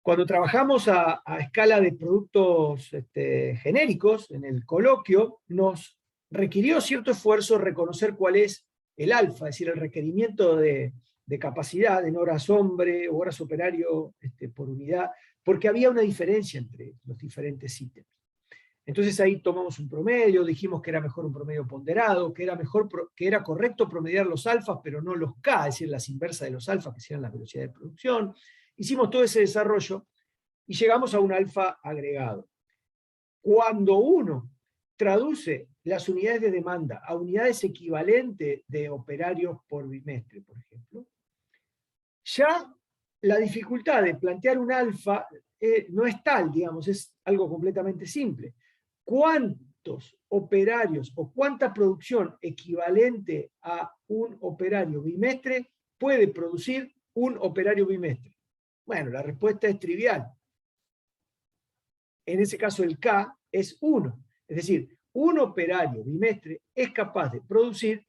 Cuando trabajamos a escala de productos genéricos, en el coloquio, nos requirió cierto esfuerzo reconocer cuál es el alfa, es decir, el requerimiento de capacidad en horas hombre o horas operario por unidad, porque había una diferencia entre los diferentes ítems. Entonces ahí tomamos un promedio, dijimos que era mejor un promedio ponderado, que era correcto promediar los alfas, pero no los K, es decir, las inversas de los alfas, que serían las velocidades de producción. Hicimos todo ese desarrollo y llegamos a un alfa agregado. Cuando uno traduce las unidades de demanda a unidades equivalentes de operarios por bimestre, por ejemplo, ya la dificultad de plantear un alfa no es tal, digamos, es algo completamente simple. ¿Cuántos operarios o cuánta producción equivalente a un operario bimestre puede producir un operario bimestre? Bueno, la respuesta es trivial. En ese caso el K es 1. Es decir, un operario bimestre es capaz de producir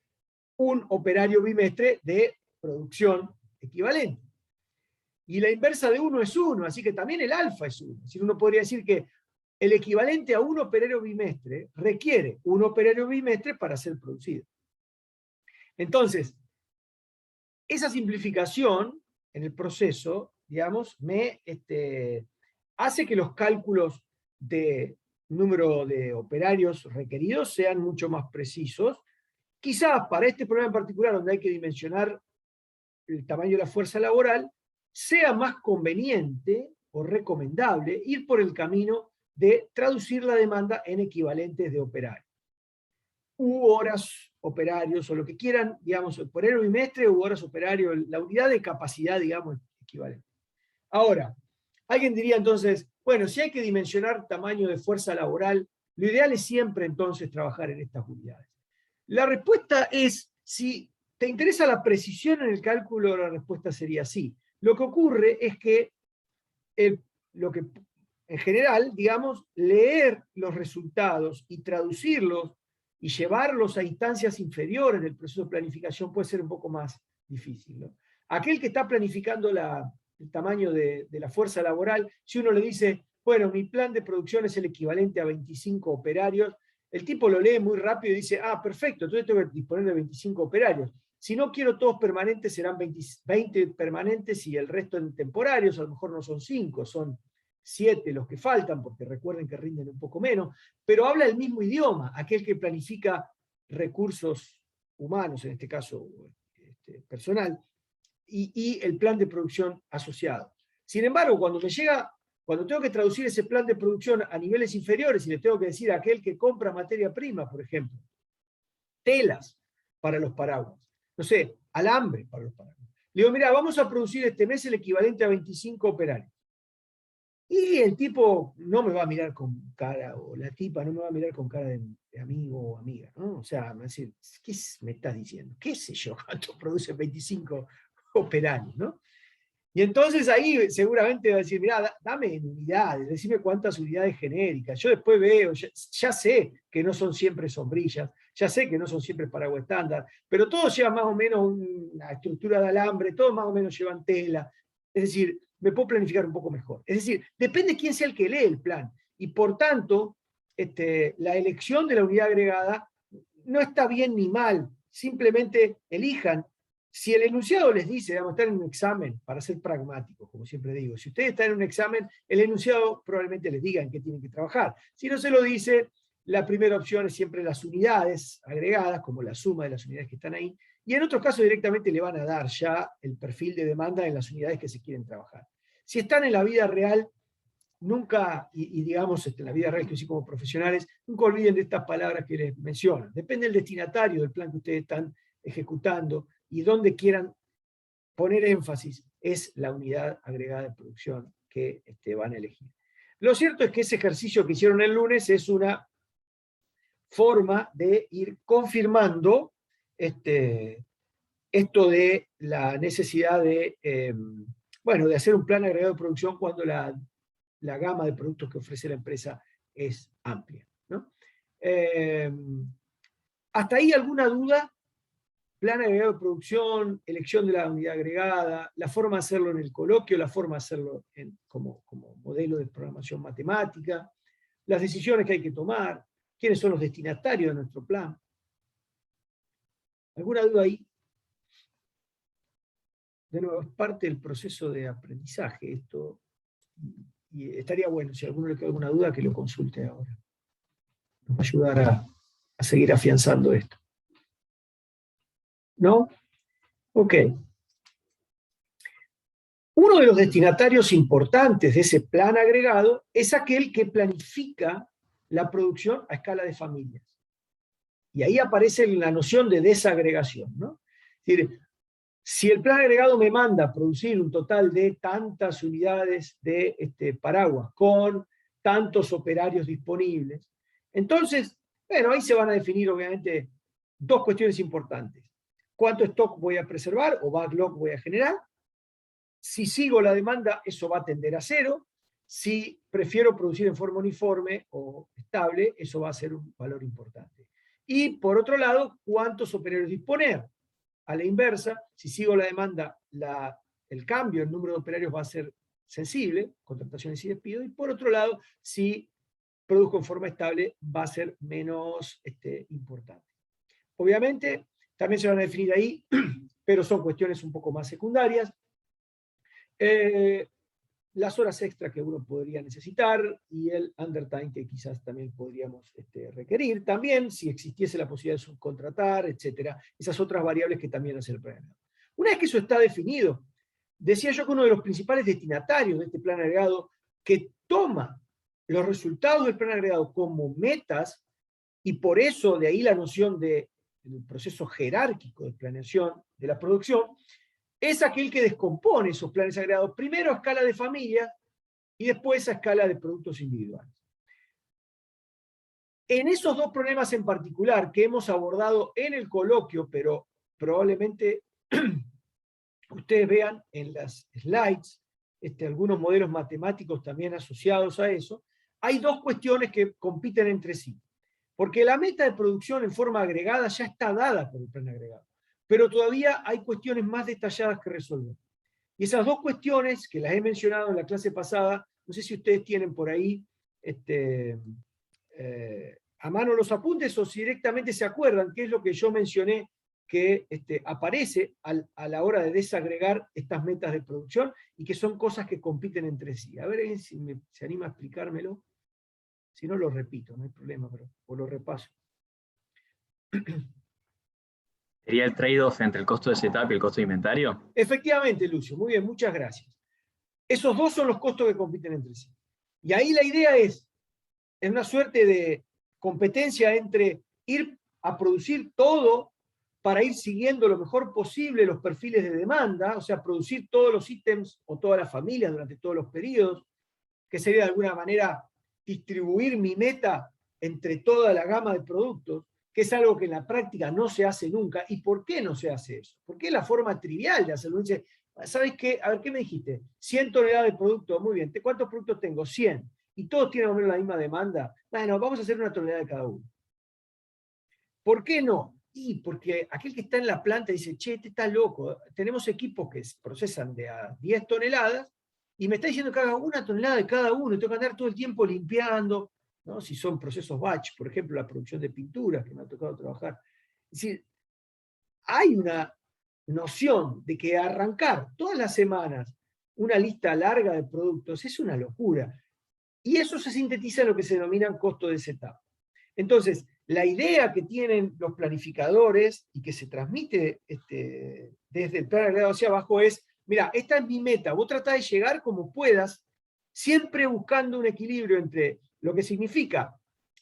un operario bimestre de producción equivalente. Y la inversa de 1 es 1, así que también el alfa es 1. Es decir, uno podría decir que el equivalente a un operario bimestre requiere un operario bimestre para ser producido. Entonces, esa simplificación en el proceso, digamos, me hace que los cálculos de número de operarios requeridos sean mucho más precisos. Quizás para este problema en particular, donde hay que dimensionar el tamaño de la fuerza laboral, sea más conveniente o recomendable ir por el camino de traducir la demanda en equivalentes de operarios. U horas operarios, o lo que quieran, digamos, operario bimestre u horas operario, la unidad de capacidad, digamos, equivalente. Ahora, alguien diría entonces, bueno, si hay que dimensionar tamaño de fuerza laboral, lo ideal es siempre entonces trabajar en estas unidades. La respuesta es, si te interesa la precisión en el cálculo, la respuesta sería sí. Lo que ocurre es que, en general, digamos, leer los resultados y traducirlos y llevarlos a instancias inferiores del proceso de planificación puede ser un poco más difícil, ¿no? Aquel que está planificando el tamaño de la fuerza laboral, si uno le dice, bueno, mi plan de producción es el equivalente a 25 operarios, el tipo lo lee muy rápido y dice, ah, perfecto, entonces tengo que disponer de 25 operarios. Si no quiero todos permanentes, serán 20 permanentes y el resto en temporarios, a lo mejor no son 5, son 7 los que faltan, porque recuerden que rinden un poco menos, pero habla el mismo idioma, aquel que planifica recursos humanos, en este caso personal, y el plan de producción asociado. Sin embargo, cuando tengo que traducir ese plan de producción a niveles inferiores y le tengo que decir a aquel que compra materia prima, por ejemplo, telas para los paraguas, no sé, alambre para los paraguas. Le digo, mira, vamos a producir este mes el equivalente a 25 operarios. Y el tipo no me va a mirar con cara, o la tipa no me va a mirar con cara de amigo o amiga, ¿no? O sea, me va a decir, ¿qué me estás diciendo? ¿Qué sé yo cuánto produce 25 operarios, ¿no? Y entonces ahí seguramente va a decir, mira, dame en unidades, decime cuántas unidades genéricas. Yo después veo, ya sé que no son siempre sombrillas, ya sé que no son siempre paraguas estándar, pero todos llevan más o menos una estructura de alambre, todos más o menos llevan tela. Es decir, me puedo planificar un poco mejor. Es decir, depende quién sea el que lee el plan. Y por tanto, la elección de la unidad agregada no está bien ni mal. Simplemente elijan. Si el enunciado les dice, vamos a estar en un examen, para ser pragmáticos, como siempre digo, si ustedes están en un examen, el enunciado probablemente les diga en qué tienen que trabajar. Si no se lo dice, la primera opción es siempre las unidades agregadas, como la suma de las unidades que están ahí, y en otros casos directamente le van a dar ya el perfil de demanda en las unidades que se quieren trabajar. Si están en la vida real, nunca, y digamos en la vida real que sí como profesionales, nunca olviden de estas palabras que les mencionan. Depende del destinatario del plan que ustedes están ejecutando, y donde quieran poner énfasis es la unidad agregada de producción que van a elegir. Lo cierto es que ese ejercicio que hicieron el lunes es una forma de ir confirmando esto de la necesidad de, de hacer un plan agregado de producción cuando la gama de productos que ofrece la empresa es amplia, ¿no? ¿Hasta ahí alguna duda? plan agregado de producción, elección de la unidad agregada, la forma de hacerlo en el coloquio, la forma de hacerlo como modelo de programación matemática, las decisiones que hay que tomar, quiénes son los destinatarios de nuestro plan. ¿Alguna duda ahí? De nuevo, es parte del proceso de aprendizaje esto, y estaría bueno, si a alguno le queda alguna duda, que lo consulte ahora. Nos va a ayudar a seguir afianzando esto. ¿No? Ok. Uno de los destinatarios importantes de ese plan agregado es aquel que planifica la producción a escala de familias. Y ahí aparece la noción de desagregación, ¿no? Es decir, si el plan agregado me manda a producir un total de tantas unidades de paraguas con tantos operarios disponibles, entonces, bueno, ahí se van a definir obviamente dos cuestiones importantes. ¿Cuánto stock voy a preservar o backlog voy a generar? Si sigo la demanda, eso va a tender a cero. Si prefiero producir en forma uniforme o estable, eso va a ser un valor importante. Y por otro lado, ¿cuántos operarios disponer? A la inversa, si sigo la demanda, el cambio en número de operarios va a ser sensible, contrataciones y despidos, y por otro lado, si produzco en forma estable, va a ser menos importante. Obviamente, también se van a definir ahí, pero son cuestiones un poco más secundarias. Las horas extra que uno podría necesitar y el undertime que quizás también podríamos requerir. También, si existiese la posibilidad de subcontratar, etcétera. Esas otras variables que también hace el plan agregado. Una vez que eso está definido, decía yo que uno de los principales destinatarios de este plan agregado que toma los resultados del plan agregado como metas, y por eso de ahí la noción del proceso jerárquico de planeación de la producción, es aquel que descompone esos planes agregados, primero a escala de familia y después a escala de productos individuales. En esos dos problemas en particular que hemos abordado en el coloquio, pero probablemente ustedes vean en las slides algunos modelos matemáticos también asociados a eso, hay dos cuestiones que compiten entre sí. Porque la meta de producción en forma agregada ya está dada por el plan agregado, pero todavía hay cuestiones más detalladas que resolver. Y esas dos cuestiones, que las he mencionado en la clase pasada, no sé si ustedes tienen por ahí a mano los apuntes o si directamente se acuerdan qué es lo que yo mencioné que aparece a la hora de desagregar estas metas de producción y que son cosas que compiten entre sí. A ver si se anima a explicármelo. Si no, lo repito, no hay problema, pero o lo repaso. ¿Sería el trade-off entre el costo de setup y el costo de inventario? Efectivamente, Lucio, muy bien, muchas gracias. Esos dos son los costos que compiten entre sí. Y ahí la idea es una suerte de competencia entre ir a producir todo para ir siguiendo lo mejor posible los perfiles de demanda, o sea, producir todos los ítems o todas las familias durante todos los periodos, que sería de alguna manera distribuir mi meta entre toda la gama de productos, que es algo que en la práctica no se hace nunca. ¿Y por qué no se hace eso? Porque es la forma trivial de hacerlo. Dice, ¿sabes qué? A ver, ¿qué me dijiste? 100 toneladas de producto, muy bien. ¿Cuántos productos tengo? 100. ¿Y todos tienen más o menos la misma demanda? Bueno, vamos a hacer una tonelada de cada uno. ¿Por qué no? Y porque aquel que está en la planta dice, che, este está loco. Tenemos equipos que procesan de a 10 toneladas y me está diciendo que haga una tonelada de cada uno y tengo que andar todo el tiempo limpiando, ¿no? Si son procesos batch, por ejemplo, la producción de pinturas que me ha tocado trabajar. Es decir, hay una noción de que arrancar todas las semanas una lista larga de productos es una locura. Y eso se sintetiza en lo que se denominan costos de setup. Entonces, la idea que tienen los planificadores y que se transmite desde el plan agregado hacia abajo es, mira, esta es mi meta, vos tratá de llegar como puedas, siempre buscando un equilibrio entre lo que significa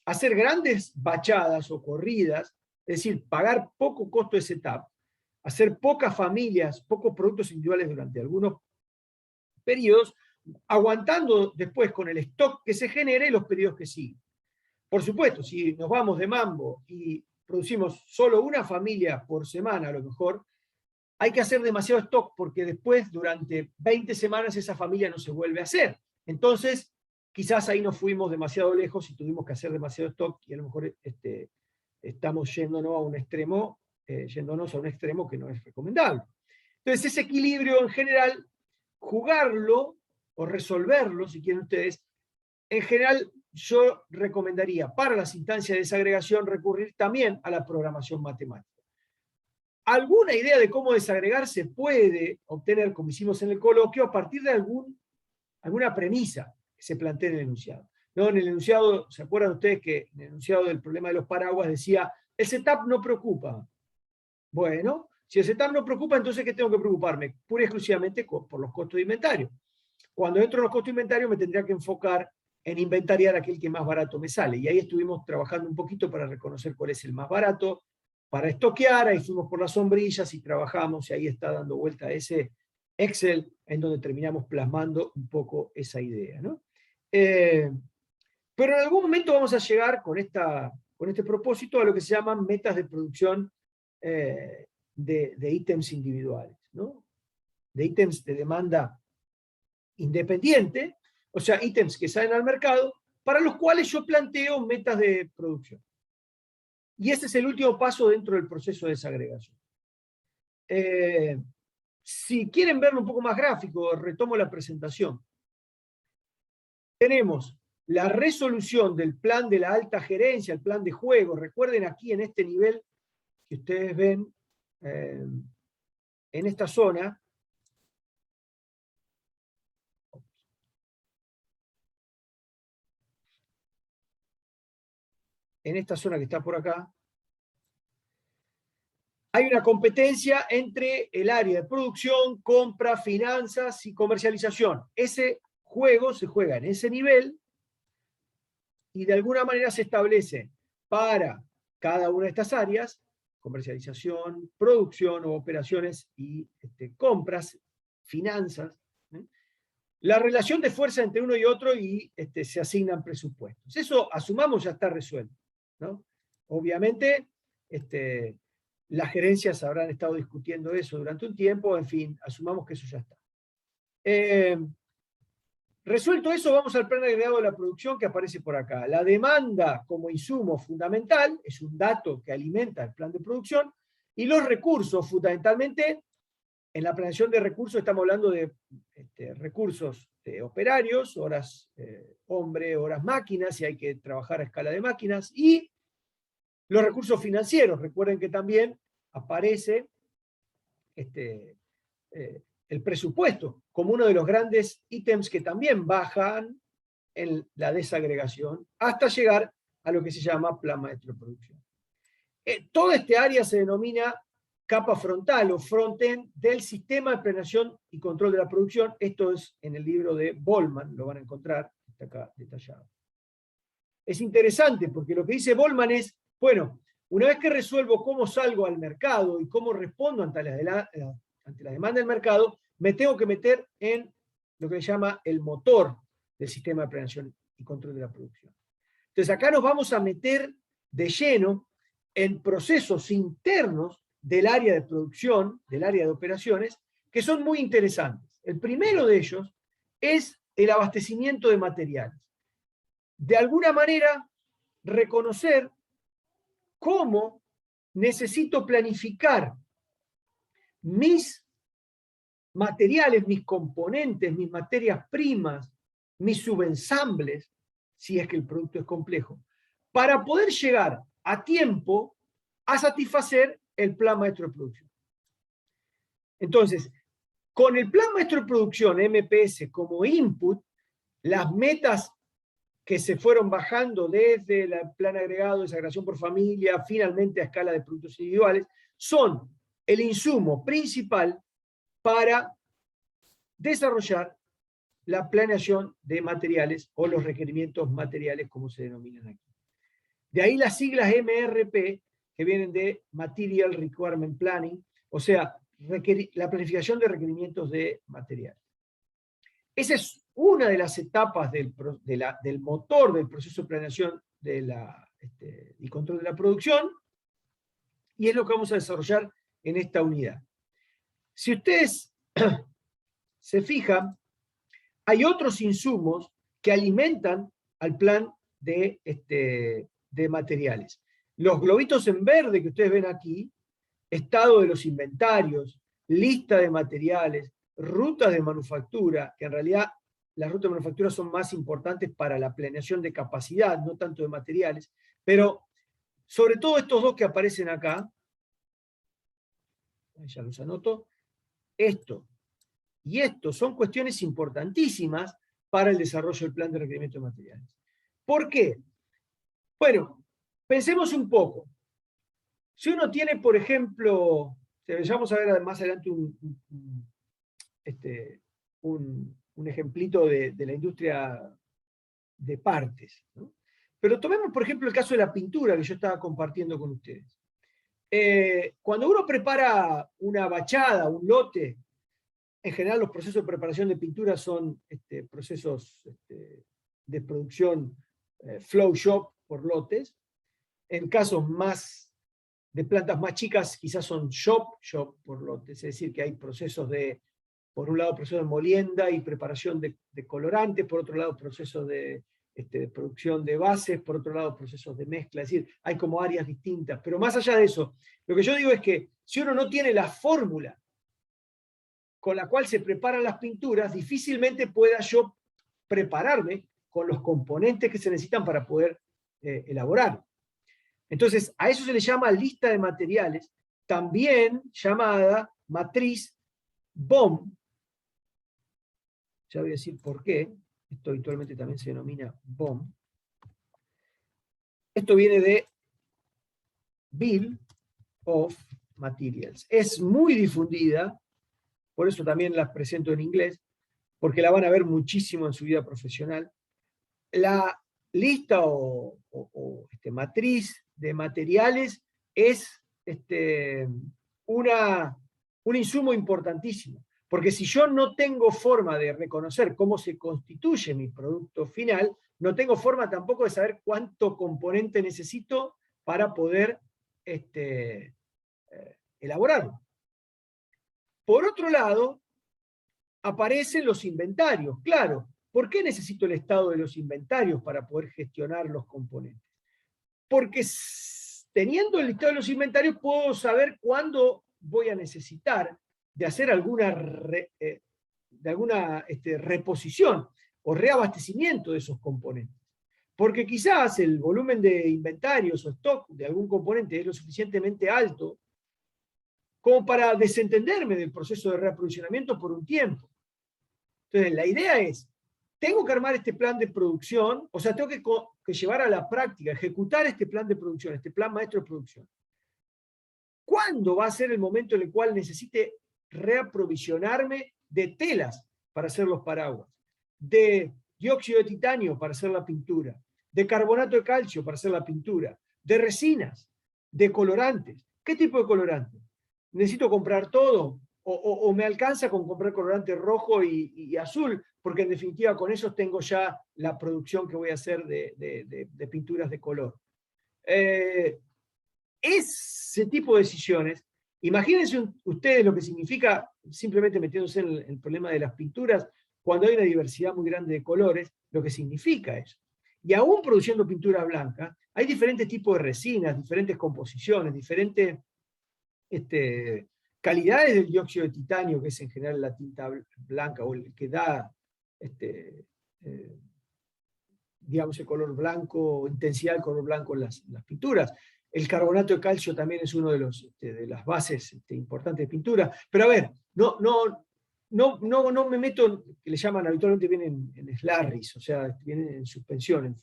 hacer grandes bachadas o corridas, es decir, pagar poco costo de setup, hacer pocas familias, pocos productos individuales durante algunos periodos, aguantando después con el stock que se genere los periodos que siguen. Por supuesto, si nos vamos de mambo y producimos solo una familia por semana, a lo mejor, hay que hacer demasiado stock porque después, durante 20 semanas, esa familia no se vuelve a hacer. Entonces, quizás ahí nos fuimos demasiado lejos y tuvimos que hacer demasiado stock y a lo mejor estamos yéndonos a un extremo yéndonos a un extremo que no es recomendable. Entonces, ese equilibrio en general, jugarlo o resolverlo, si quieren ustedes, en general yo recomendaría para las instancias de desagregación recurrir también a la programación matemática. Alguna idea de cómo desagregar se puede obtener, como hicimos en el coloquio, a partir de alguna premisa que se plantea en el enunciado. ¿No? En el enunciado, ¿se acuerdan ustedes que en el enunciado del problema de los paraguas decía, el setup no preocupa? Bueno, si el setup no preocupa, entonces ¿qué tengo que preocuparme? Pura y exclusivamente por los costos de inventario. Cuando entro en los costos de inventario me tendría que enfocar en inventariar aquel que más barato me sale. Y ahí estuvimos trabajando un poquito para reconocer cuál es el más barato, para estoquear, ahí fuimos por las sombrillas y trabajamos, y ahí está dando vuelta ese Excel en donde terminamos plasmando un poco esa idea, ¿no? Pero en algún momento vamos a llegar con este propósito a lo que se llaman metas de producción de ítems individuales, ¿no? De ítems de demanda independiente, o sea, ítems que salen al mercado, para los cuales yo planteo metas de producción. Y ese es el último paso dentro del proceso de desagregación. Si quieren verlo un poco más gráfico, retomo la presentación. Tenemos la resolución del plan de la alta gerencia, el plan de juego. Recuerden aquí en este nivel que ustedes ven, en esta zona, que está por acá, hay una competencia entre el área de producción, compra, finanzas y comercialización. Ese juego se juega en ese nivel y de alguna manera se establece para cada una de estas áreas, comercialización, producción o operaciones y compras, finanzas, ¿eh? La relación de fuerza entre uno y otro y se asignan presupuestos. Eso, asumamos, ya está resuelto, ¿no? Obviamente, las gerencias habrán estado discutiendo eso durante un tiempo, en fin, asumamos que eso ya está. Resuelto eso, vamos al plan agregado de la producción que aparece por acá. La demanda como insumo fundamental es un dato que alimenta el plan de producción, y los recursos, fundamentalmente, en la planeación de recursos estamos hablando de recursos de operarios, horas hombre, horas máquinas, si hay que trabajar a escala de máquinas, y los recursos financieros. Recuerden que también aparece el presupuesto como uno de los grandes ítems que también bajan en la desagregación hasta llegar a lo que se llama plan maestro de producción. Toda esta área se denomina capa frontal o front-end del sistema de planeación y control de la producción. Esto es en el libro de Bollman, lo van a encontrar, está acá detallado. Es interesante porque lo que dice Bollman es, bueno, una vez que resuelvo cómo salgo al mercado y cómo respondo ante la demanda del mercado, me tengo que meter en lo que se llama el motor del sistema de planeación y control de la producción. Entonces acá nos vamos a meter de lleno en procesos internos del área de producción, del área de operaciones, que son muy interesantes. El primero de ellos es el abastecimiento de materiales. De alguna manera, reconocer cómo necesito planificar mis materiales, mis componentes, mis materias primas, mis subensambles, si es que el producto es complejo, para poder llegar a tiempo a satisfacer el plan maestro de producción. Entonces, con el plan maestro de producción, MPS, como input, las metas que se fueron bajando desde el plan agregado, desagregación por familia, finalmente a escala de productos individuales, son el insumo principal para desarrollar la planeación de materiales o los requerimientos materiales, como se denominan aquí. De ahí las siglas MRP, que vienen de Material Requirement Planning, o sea, la planificación de requerimientos de materiales. Esa es una de las etapas del motor del proceso de planeación y control de la producción, y es lo que vamos a desarrollar en esta unidad. Si ustedes se fijan, hay otros insumos que alimentan al plan de materiales. Los globitos en verde que ustedes ven aquí estado de los inventarios, lista de materiales, rutas de manufactura, que en realidad las rutas de manufactura son más importantes para la planeación de capacidad, no tanto de materiales, pero sobre todo estos dos que aparecen acá, ya los anoto, esto y esto son cuestiones importantísimas para el desarrollo del plan de requerimiento de materiales. ¿Por qué? Bueno, pensemos un poco. Si uno tiene, por ejemplo, vamos a ver más adelante un ejemplito de la industria de partes, ¿no? Pero tomemos, por ejemplo, el caso de la pintura que yo estaba compartiendo con ustedes. Cuando uno prepara una bachada, un lote, en general los procesos de preparación de pintura son procesos de producción flow shop por lotes. En casos más de plantas más chicas, quizás son shop por lotes, es decir, que hay procesos de, por un lado, procesos de molienda y preparación de colorantes, por otro lado, procesos de producción de bases, por otro lado, procesos de mezcla, es decir, hay como áreas distintas. Pero más allá de eso, lo que yo digo es que si uno no tiene la fórmula con la cual se preparan las pinturas, difícilmente pueda yo prepararme con los componentes que se necesitan para poder elaborar. Entonces, a eso se le llama lista de materiales, también llamada matriz BOM. Ya voy a decir por qué. Esto habitualmente también se denomina BOM. Esto viene de Bill of Materials. Es muy difundida, por eso también las presento en inglés, porque la van a ver muchísimo en su vida profesional. La lista o matriz de materiales es un insumo importantísimo, porque si yo no tengo forma de reconocer cómo se constituye mi producto final, no tengo forma tampoco de saber cuánto componente necesito para poder elaborarlo. Por otro lado, aparecen los inventarios. Claro, ¿por qué necesito el estado de los inventarios para poder gestionar los componentes? Porque teniendo el listado de los inventarios puedo saber cuándo voy a necesitar de hacer alguna reposición o reabastecimiento de esos componentes. Porque quizás el volumen de inventarios o stock de algún componente es lo suficientemente alto como para desentenderme del proceso de reaprovisionamiento por un tiempo. Entonces, la idea es, tengo que armar este plan de producción, o sea, tengo que llevar a la práctica, ejecutar este plan de producción, este plan maestro de producción. ¿Cuándo va a ser el momento en el cual necesite reaprovisionarme de telas para hacer los paraguas, de dióxido de titanio para hacer la pintura, de carbonato de calcio para hacer la pintura, de resinas, de colorantes? ¿Qué tipo de colorantes? ¿Necesito comprar todo? ¿O me alcanza con comprar colorante rojo y azul? Porque en definitiva con eso tengo ya la producción que voy a hacer de pinturas de color. Ese tipo de decisiones, imagínense ustedes lo que significa, simplemente metiéndose en el problema de las pinturas, cuando hay una diversidad muy grande de colores, lo que significa eso. Y aún produciendo pintura blanca, hay diferentes tipos de resinas, diferentes composiciones, diferentes calidades del dióxido de titanio, que es en general la tinta blanca, o el que da, digamos, el color blanco, intensidad del color blanco en las pinturas. El carbonato de calcio también es uno de las bases importantes de pintura. Pero a ver, no me meto, que le llaman habitualmente, vienen en slurries, o sea, vienen en suspensión, en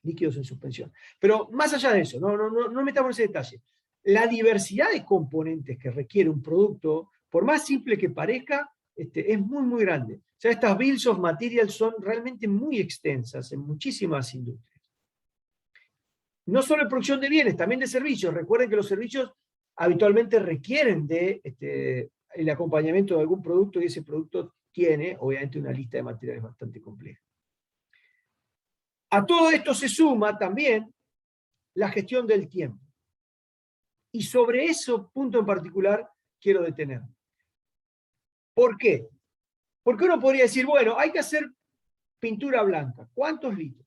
líquidos en suspensión. Pero más allá de eso, no metamos ese detalle. La diversidad de componentes que requiere un producto, por más simple que parezca, es muy, muy grande. O sea, estas bills of materials son realmente muy extensas en muchísimas industrias. No solo en producción de bienes, también de servicios. Recuerden que los servicios habitualmente requieren el acompañamiento de algún producto, y ese producto tiene, obviamente, una lista de materiales bastante compleja. A todo esto se suma también la gestión del tiempo. Y sobre ese punto en particular quiero detenerme. ¿Por qué? Porque uno podría decir, bueno, hay que hacer pintura blanca. ¿Cuántos litros?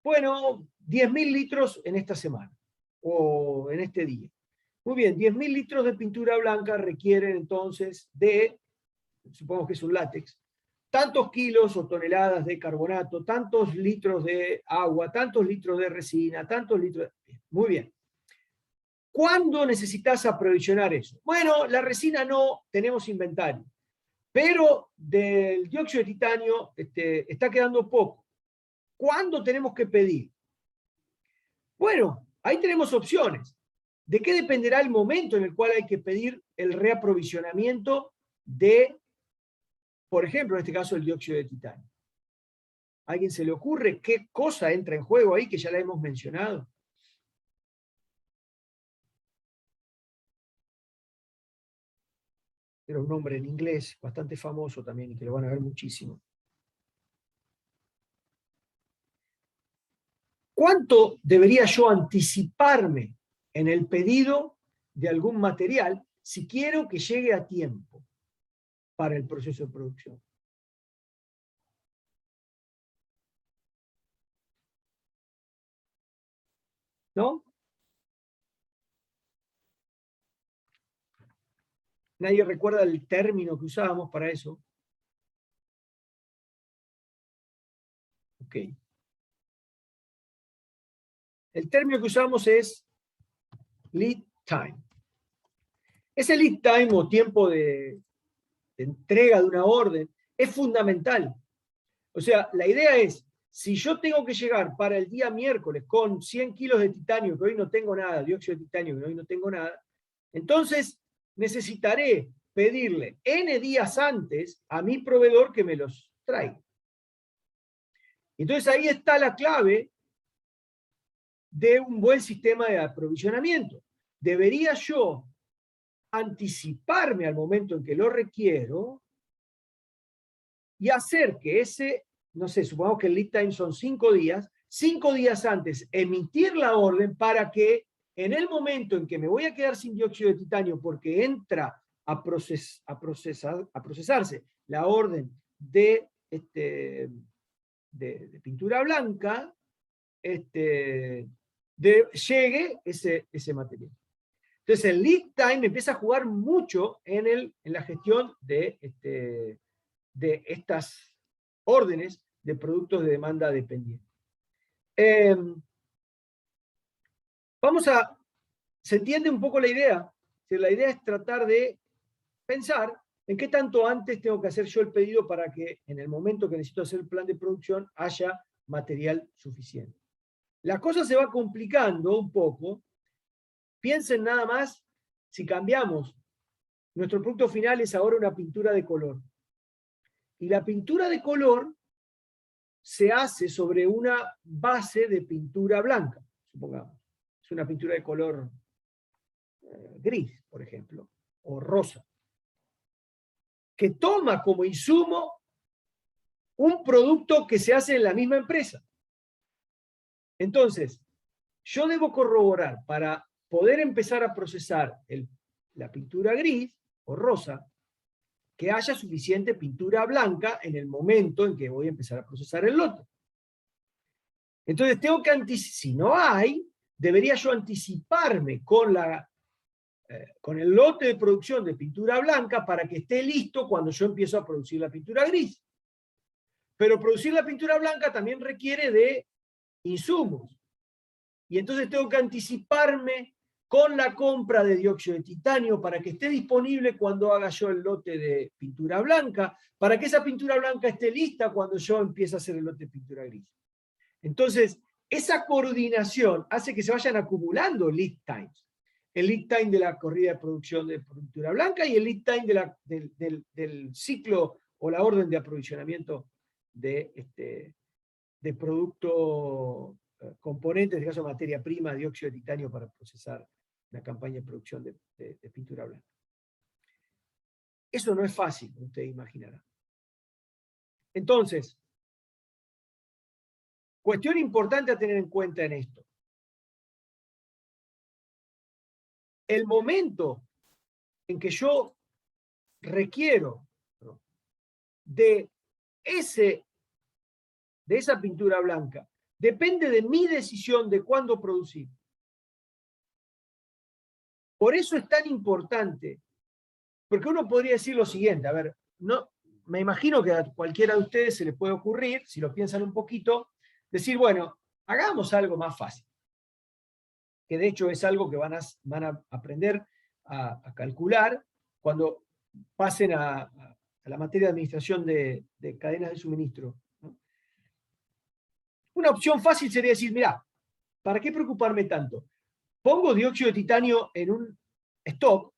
Bueno, 10.000 litros en esta semana o en este día. Muy bien, 10.000 litros de pintura blanca requieren entonces de, supongamos que es un látex, tantos kilos o toneladas de carbonato, tantos litros de agua, tantos litros de resina, tantos litros de... Muy bien. ¿Cuándo necesitas aprovisionar eso? Bueno, la resina no tenemos inventario, pero del dióxido de titanio está quedando poco. ¿Cuándo tenemos que pedir? Bueno, ahí tenemos opciones. ¿De qué dependerá el momento en el cual hay que pedir el reaprovisionamiento de, por ejemplo, en este caso, el dióxido de titanio? ¿A alguien se le ocurre qué cosa entra en juego ahí que ya la hemos mencionado? Era un nombre en inglés bastante famoso también y que lo van a ver muchísimo. ¿Cuánto debería yo anticiparme en el pedido de algún material si quiero que llegue a tiempo para el proceso de producción? ¿No? ¿Nadie recuerda el término que usábamos para eso? Ok. El término que usamos es lead time. Ese lead time o tiempo de entrega de una orden es fundamental. O sea, la idea es, si yo tengo que llegar para el día miércoles con 100 kilos de titanio, que hoy no tengo nada, dióxido de titanio, que hoy no tengo nada, entonces necesitaré pedirle N días antes a mi proveedor que me los traiga. Entonces ahí está la clave de un buen sistema de aprovisionamiento. Debería yo anticiparme al momento en que lo requiero y hacer que ese, no sé, supongamos que el lead time son 5 días antes emitir la orden para que en el momento en que me voy a quedar sin dióxido de titanio porque entra a procesarse la orden de pintura blanca, llegue ese material. Entonces el lead time empieza a jugar mucho en la gestión de estas órdenes de productos de demanda dependiente. Se entiende un poco la idea. La idea es tratar de pensar en qué tanto antes tengo que hacer yo el pedido para que en el momento que necesito hacer el plan de producción haya material suficiente. La cosa se va complicando un poco. Piensen nada más si cambiamos. Nuestro producto final es ahora una pintura de color. Y la pintura de color se hace sobre una base de pintura blanca, supongamos. Es una pintura de color gris, por ejemplo, o rosa, que toma como insumo un producto que se hace en la misma empresa. Entonces, yo debo corroborar para poder empezar a procesar la pintura gris o rosa, que haya suficiente pintura blanca en el momento en que voy a empezar a procesar el lote. Entonces tengo que si no hay, debería yo anticiparme con el lote de producción de pintura blanca para que esté listo cuando yo empiezo a producir la pintura gris. Pero producir la pintura blanca también requiere de insumos. Y entonces tengo que anticiparme con la compra de dióxido de titanio para que esté disponible cuando haga yo el lote de pintura blanca, para que esa pintura blanca esté lista cuando yo empiece a hacer el lote de pintura gris. Entonces, esa coordinación hace que se vayan acumulando lead times. El lead time de la corrida de producción de pintura blanca y el lead time del ciclo o la orden de aprovisionamiento de producto componentes, en este caso materia prima, dióxido de titanio para procesar la campaña de producción de pintura blanca. Eso no es fácil, como ustedes imaginarán. Entonces, cuestión importante a tener en cuenta en esto. El momento en que yo requiero de esa pintura blanca depende de mi decisión de cuándo producir. Por eso es tan importante, porque uno podría decir lo siguiente, a ver, no, me imagino que a cualquiera de ustedes se les puede ocurrir, si lo piensan un poquito, decir, bueno, hagamos algo más fácil, que de hecho es algo que van a aprender a calcular cuando pasen a la materia de administración de cadenas de suministro, ¿no? Una opción fácil sería decir, mira, ¿para qué preocuparme tanto? Pongo dióxido de titanio en un stock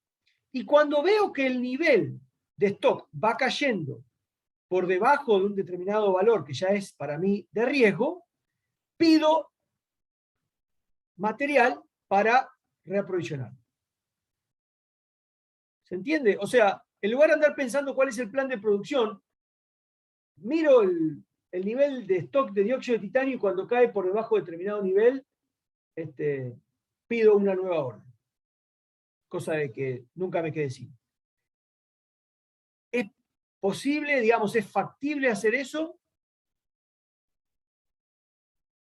y cuando veo que el nivel de stock va cayendo por debajo de un determinado valor que ya es para mí de riesgo, pido material para reaprovisionar. ¿Se entiende? O sea, en lugar de andar pensando cuál es el plan de producción, miro el nivel de stock de dióxido de titanio y cuando cae por debajo de determinado nivel, pido una nueva orden. Cosa de que nunca me quede sin. ¿Es posible, digamos, es factible hacer eso?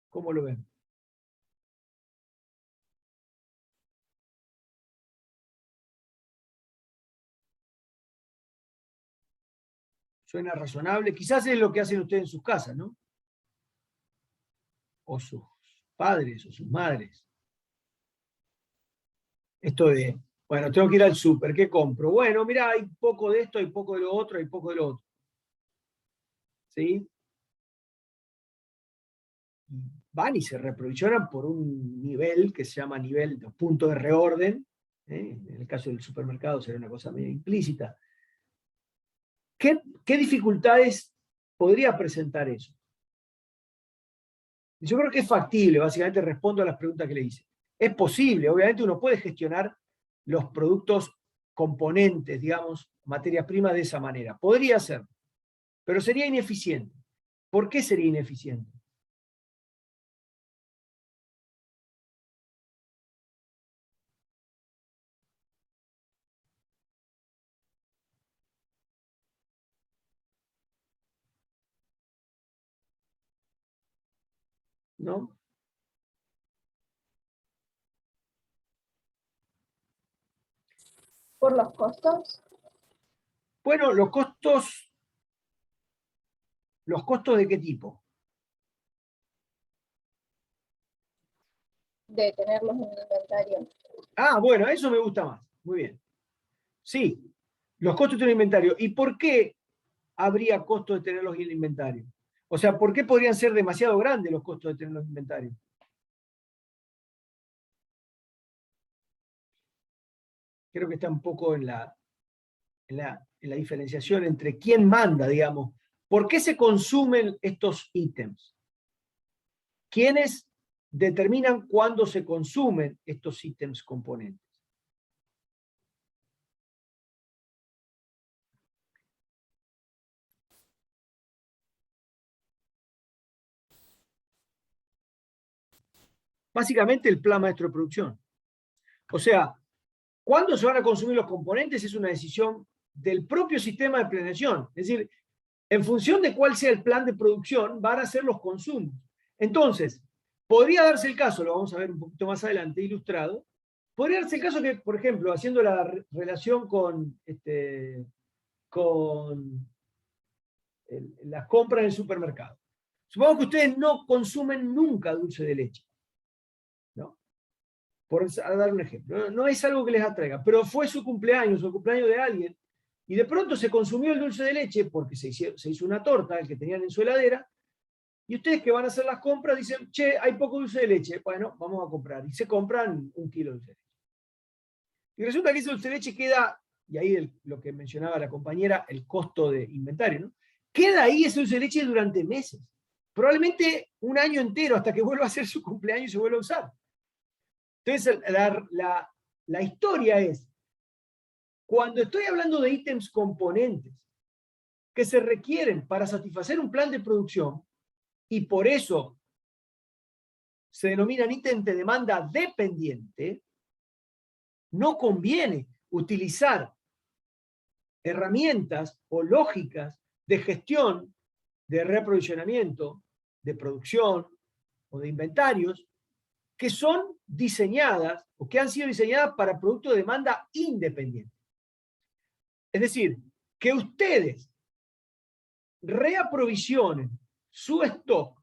¿Cómo lo ven? Suena razonable. Quizás es lo que hacen ustedes en sus casas, ¿no? O sus padres o sus madres. Esto de, bueno, tengo que ir al súper, ¿qué compro? Bueno, mira, hay poco de esto, hay poco de lo otro, hay poco de lo otro. ¿Sí? Van y se reprovisionan por un nivel que se llama nivel de punto de reorden. En el caso del supermercado sería una cosa medio implícita. ¿Qué dificultades podría presentar eso? Yo creo que es factible, básicamente respondo a las preguntas que le hice. Es posible, obviamente uno puede gestionar los productos componentes, digamos, materia prima de esa manera. Podría ser, pero sería ineficiente. ¿Por qué sería ineficiente? ¿No? ¿Por los costos? Bueno, ¿los costos de qué tipo? De tenerlos en el inventario. Ah, bueno, eso me gusta más. Muy bien. Sí, los costos de un inventario. ¿Y por qué habría costos de tenerlos en el inventario? O sea, ¿por qué podrían ser demasiado grandes los costos de tenerlos en inventario? Creo que está un poco en la diferenciación entre quién manda, digamos. ¿Por qué se consumen estos ítems? ¿Quiénes determinan cuándo se consumen estos ítems componentes? Básicamente el plan maestro de producción. O sea, ¿cuándo se van a consumir los componentes? Es una decisión del propio sistema de planeación. Es decir, en función de cuál sea el plan de producción, van a ser los consumos. Entonces, podría darse el caso, lo vamos a ver un poquito más adelante ilustrado, podría darse el caso que, por ejemplo, haciendo la relación con las compras en el supermercado. Supongamos que ustedes no consumen nunca dulce de leche, ¿no? Por dar un ejemplo. No es algo que les atraiga, pero fue su cumpleaños o el cumpleaños de alguien, y de pronto se consumió el dulce de leche porque se hizo una torta, el que tenían en su heladera, y ustedes que van a hacer las compras dicen, che, hay poco dulce de leche, bueno, vamos a comprar. Y se compran 1 kilo de dulce de leche. Y resulta que ese dulce de leche queda, y ahí lo que mencionaba la compañera, el costo de inventario, ¿no? Queda ahí ese dulce de leche durante meses. Probablemente un año entero hasta que vuelva a ser su cumpleaños y se vuelva a usar. Entonces, la historia es, cuando estoy hablando de ítems componentes que se requieren para satisfacer un plan de producción, y por eso se denominan ítems de demanda dependiente, no conviene utilizar herramientas o lógicas de gestión, de reaprovisionamiento, de producción o de inventarios que son diseñadas o que han sido diseñadas para productos de demanda independiente. Es decir, que ustedes reaprovisionen su stock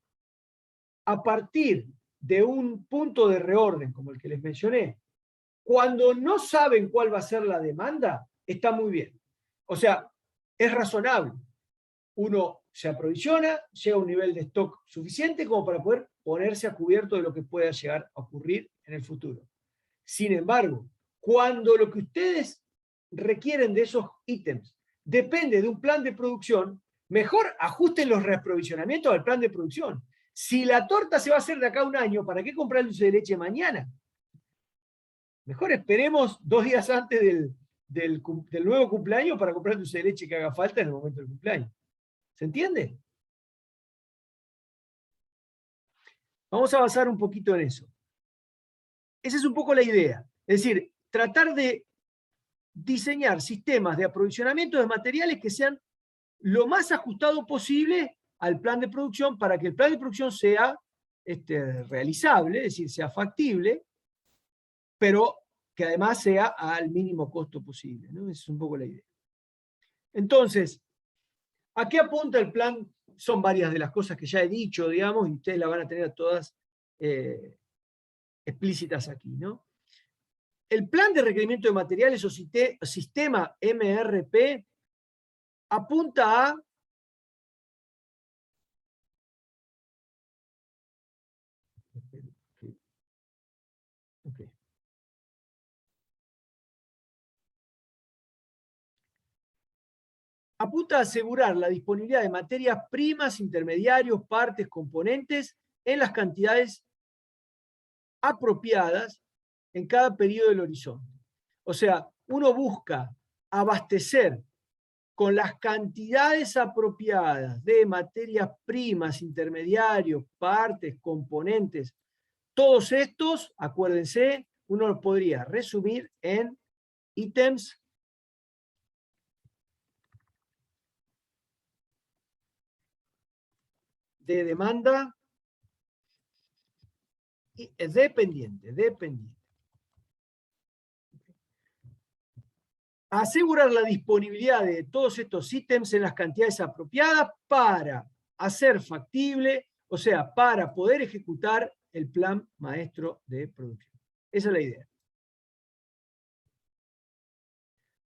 a partir de un punto de reorden como el que les mencioné, cuando no saben cuál va a ser la demanda, está muy bien. O sea, es razonable. Uno se aprovisiona, llega a un nivel de stock suficiente como para poder ponerse a cubierto de lo que pueda llegar a ocurrir en el futuro. Sin embargo, cuando lo que ustedes requieren de esos ítems depende de un plan de producción, mejor ajusten los reaprovisionamientos al plan de producción. Si la torta se va a hacer de acá a un año, ¿para qué comprar dulce de leche mañana? Mejor esperemos 2 días antes del nuevo cumpleaños para comprar dulce de leche que haga falta en el momento del cumpleaños. ¿Se entiende? Vamos a avanzar un poquito en eso. Esa es un poco la idea. Es decir, tratar de diseñar sistemas de aprovisionamiento de materiales que sean lo más ajustado posible al plan de producción para que el plan de producción sea realizable, es decir, sea factible, pero que además sea al mínimo costo posible, ¿no? Esa es un poco la idea. Entonces, ¿a qué apunta el plan? Son varias de las cosas que ya he dicho, digamos, y ustedes las van a tener todas explícitas aquí, ¿no? El plan de requerimiento de materiales o sistema MRP apunta a apunta a asegurar la disponibilidad de materias primas, intermediarios, partes, componentes en las cantidades apropiadas en cada periodo del horizonte. O sea, uno busca abastecer con las cantidades apropiadas de materias primas, intermediarios, partes, componentes. Todos estos, acuérdense, uno los podría resumir en ítems de demanda dependiente. Asegurar la disponibilidad de todos estos ítems en las cantidades apropiadas para hacer factible, o sea, para poder ejecutar el plan maestro de producción. Esa es la idea.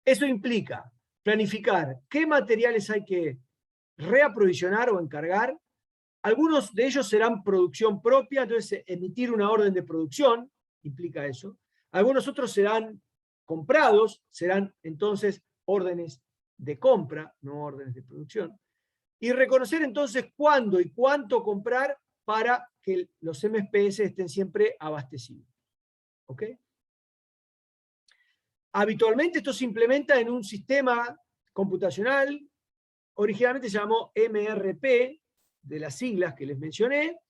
Eso implica planificar qué materiales hay que reaprovisionar o encargar. Algunos de ellos serán producción propia, entonces emitir una orden de producción implica eso. Algunos otros serán comprados, serán entonces órdenes de compra, no órdenes de producción. Y reconocer entonces cuándo y cuánto comprar para que los MPS estén siempre abastecidos. ¿Ok? Habitualmente esto se implementa en un sistema computacional, originalmente se llamó MRP, de las siglas que les mencioné.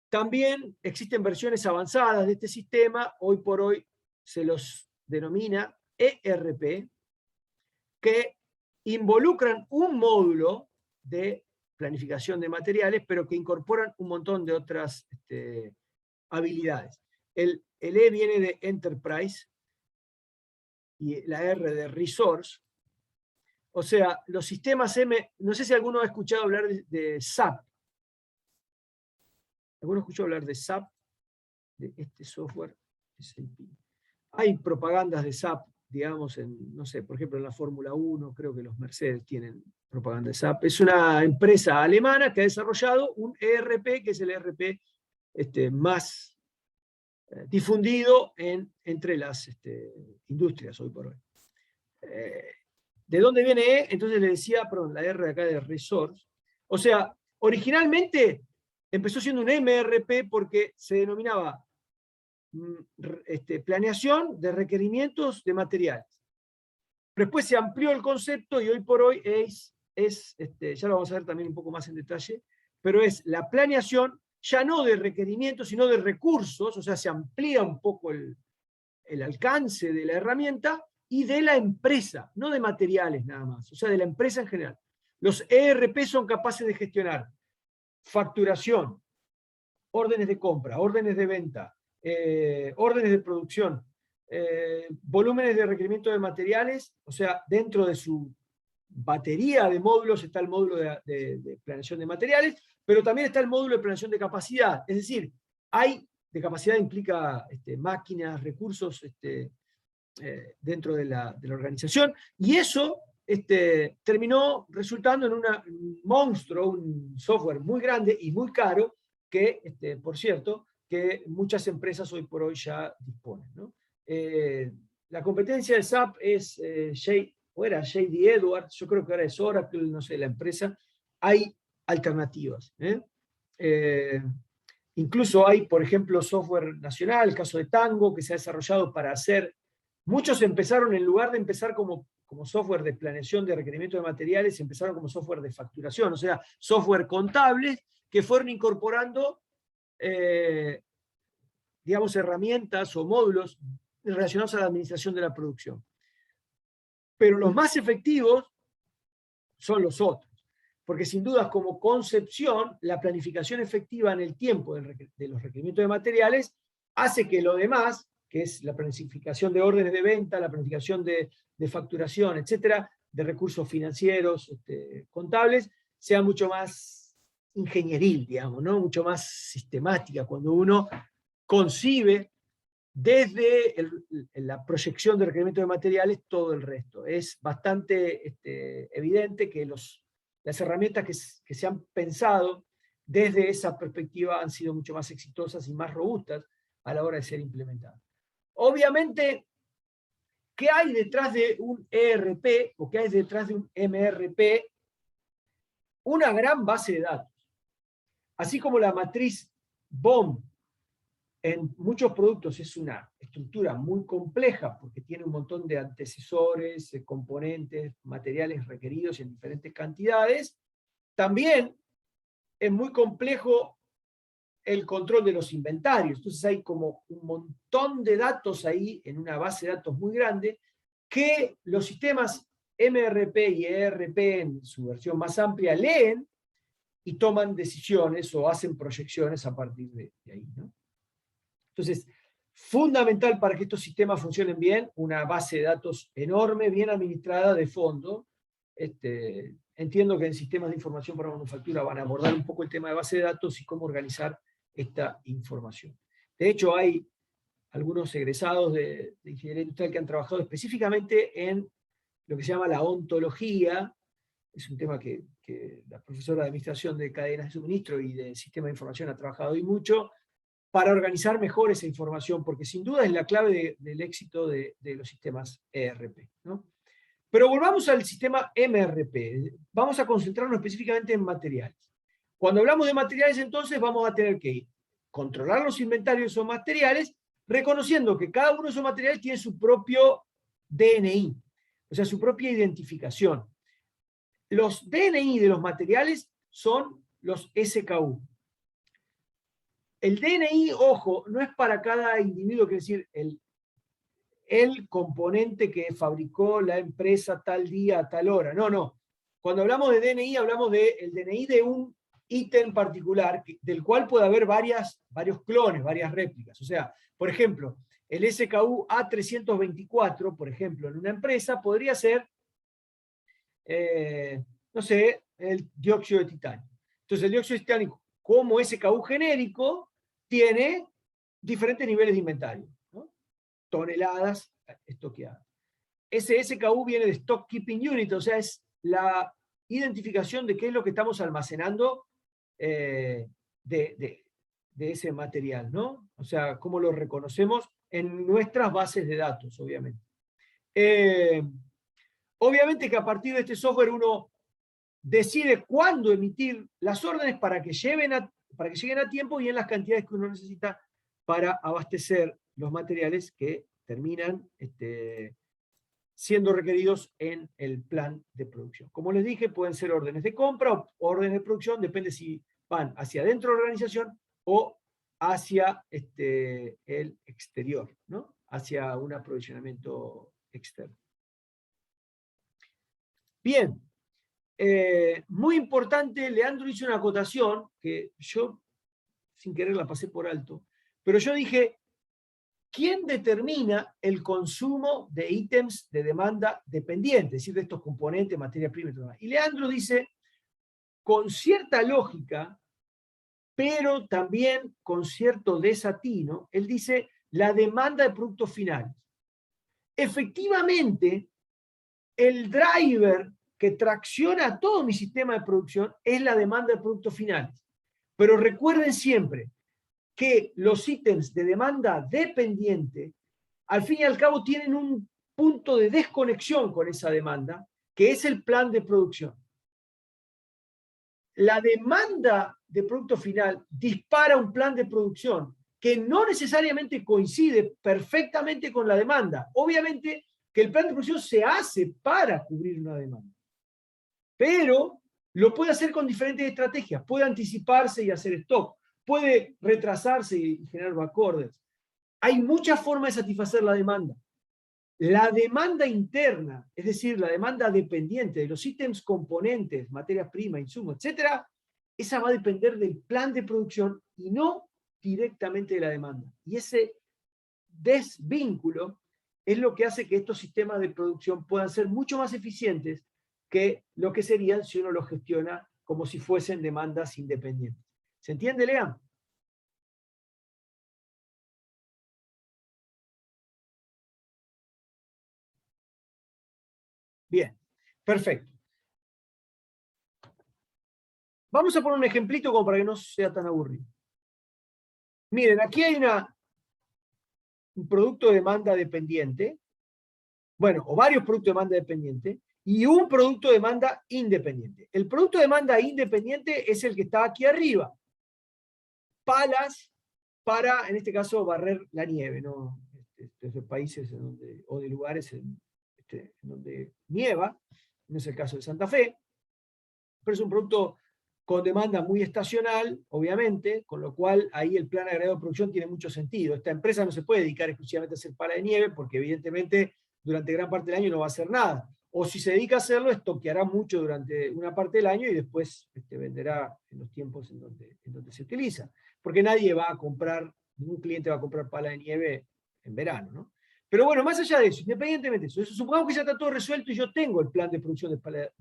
También existen versiones avanzadas de este sistema, hoy por hoy se los denomina ERP, que involucran un módulo de planificación de materiales, pero que incorporan un montón de otras habilidades. El E viene de Enterprise y la R de Resource. O sea, los sistemas M, no sé si alguno ha escuchado hablar de SAP. ¿Alguno escuchó hablar de SAP? De este software. Hay propagandas de SAP, digamos, no sé, por ejemplo, en la Fórmula 1, creo que los Mercedes tienen propaganda de SAP. Es una empresa alemana que ha desarrollado un ERP, que es el ERP más difundido entre las industrias hoy por hoy. ¿De dónde viene E? Entonces le decía, perdón, la R de acá de Resource. O sea, originalmente empezó siendo un MRP porque se denominaba planeación de requerimientos de materiales. Después se amplió el concepto y hoy por hoy ya lo vamos a ver también un poco más en detalle, pero es la planeación ya no de requerimientos, sino de recursos, o sea, se amplía un poco el alcance de la herramienta y de la empresa, no de materiales nada más, o sea, de la empresa en general. Los ERP son capaces de gestionar facturación, órdenes de compra, órdenes de venta, órdenes de producción, volúmenes de requerimiento de materiales, o sea, dentro de su batería de módulos está el módulo de planeación de materiales, pero también está el módulo de planeación de capacidad. Es decir, de capacidad implica máquinas, recursos dentro de la organización, y eso terminó resultando en un monstruo, un software muy grande y muy caro, que, por cierto, que muchas empresas hoy por hoy ya disponen, ¿no? La competencia de SAP es era J.D. Edwards, yo creo que ahora es Oracle, no sé, la empresa. Hay alternativas. Incluso hay, por ejemplo, software nacional, el caso de Tango, que se ha desarrollado para hacer. Muchos empezaron, en lugar de empezar como software de planeación de requerimiento de materiales, empezaron como software de facturación, o sea, software contables que fueron incorporando, digamos, herramientas o módulos relacionados a la administración de la producción. Pero los más efectivos son los otros, porque sin duda como concepción, la planificación efectiva en el tiempo de los requerimientos de materiales hace que lo demás, que es la planificación de órdenes de venta, la planificación de facturación, etcétera, de recursos financieros, contables, sea mucho más ingenieril, digamos, ¿no? Mucho más sistemática, cuando uno concibe desde la proyección de requerimientos de materiales todo el resto. Es bastante evidente que las herramientas que se han pensado desde esa perspectiva han sido mucho más exitosas y más robustas a la hora de ser implementadas. Obviamente, ¿qué hay detrás de un ERP o qué hay detrás de un MRP? Una gran base de datos. Así como la matriz BOM en muchos productos es una estructura muy compleja porque tiene un montón de antecesores, componentes, materiales requeridos en diferentes cantidades, también es muy complejo el control de los inventarios. Entonces hay como un montón de datos ahí en una base de datos muy grande que los sistemas MRP y ERP en su versión más amplia leen y toman decisiones o hacen proyecciones a partir de ahí, ¿no? Entonces, fundamental para que estos sistemas funcionen bien, una base de datos enorme, bien administrada de fondo. Entiendo que en sistemas de información para manufactura van a abordar un poco el tema de base de datos y cómo organizar esta información. De hecho, hay algunos egresados de ingeniería industrial que han trabajado específicamente en lo que se llama la ontología. Es un tema que la profesora de administración de cadenas de suministro y de sistema de información ha trabajado hoy mucho, para organizar mejor esa información, porque sin duda es la clave del éxito de los sistemas ERP, ¿no? Pero volvamos al sistema MRP. Vamos a concentrarnos específicamente en materiales. Cuando hablamos de materiales, entonces, vamos a tener que controlar los inventarios de esos materiales, reconociendo que cada uno de esos materiales tiene su propio DNI, o sea, su propia identificación. Los DNI de los materiales son los SKU. El DNI, ojo, no es para cada individuo, quiere decir, el componente que fabricó la empresa tal día, a tal hora. No, no. Cuando hablamos de DNI, hablamos del DNI de un ítem particular, del cual puede haber varios clones, varias réplicas. O sea, por ejemplo, el SKU A324, por ejemplo, en una empresa, podría ser, no sé, el dióxido de titanio. Entonces, el dióxido de titanio, como SKU genérico, tiene diferentes niveles de inventario, ¿no? Toneladas estoqueadas. Ese SKU viene de Stock Keeping Unit, o sea, es la identificación de qué es lo que estamos almacenando de ese material, ¿no? O sea, cómo lo reconocemos en nuestras bases de datos, obviamente. Obviamente que a partir de este software uno decide cuándo emitir las órdenes para que lleguen a tiempo y en las cantidades que uno necesita para abastecer los materiales que terminan siendo requeridos en el plan de producción. Como les dije, pueden ser órdenes de compra o órdenes de producción, depende si van hacia adentro de la organización o hacia el exterior, ¿no? Hacia un aprovisionamiento externo. Bien. Muy importante, Leandro hizo una acotación que yo sin querer la pasé por alto, pero yo dije ¿quién determina el consumo de ítems de demanda dependiente? Es decir, de estos componentes, materia prima y todo demás. Y Leandro dice, con cierta lógica, pero también con cierto desatino, él dice, la demanda de productos finales. Efectivamente, el driver que tracciona todo mi sistema de producción es la demanda de productos finales. Pero recuerden siempre que los ítems de demanda dependiente, al fin y al cabo, tienen un punto de desconexión con esa demanda, que es el plan de producción. La demanda de producto final dispara un plan de producción que no necesariamente coincide perfectamente con la demanda. Obviamente que el plan de producción se hace para cubrir una demanda, pero lo puede hacer con diferentes estrategias. Puede anticiparse y hacer stock, puede retrasarse y generar backorders. Hay muchas formas de satisfacer la demanda. La demanda interna, es decir, la demanda dependiente de los ítems componentes, materias primas, insumos, etcétera, esa va a depender del plan de producción y no directamente de la demanda. Y ese desvínculo es lo que hace que estos sistemas de producción puedan ser mucho más eficientes que lo que serían si uno los gestiona como si fuesen demandas independientes. ¿Se entiende, Lean? Bien, perfecto. Vamos a poner un ejemplito como para que no sea tan aburrido. Miren, aquí hay un producto de demanda dependiente, bueno, o varios productos de demanda dependiente, y un producto de demanda independiente. El producto de demanda independiente es el que está aquí arriba. Palas para, en este caso, barrer la nieve, ¿no? De países en donde, o de lugares en donde nieva, no es el caso de Santa Fe, pero es un producto con demanda muy estacional, obviamente, con lo cual ahí el plan agregado de producción tiene mucho sentido. Esta empresa no se puede dedicar exclusivamente a hacer pala de nieve porque evidentemente durante gran parte del año no va a hacer nada. O si se dedica a hacerlo, estoqueará mucho durante una parte del año y después venderá en los tiempos en donde se utiliza. Porque nadie va a comprar, ningún cliente va a comprar pala de nieve en verano, ¿no? Pero bueno, más allá de eso, independientemente de eso, supongamos que ya está todo resuelto y yo tengo el plan de producción de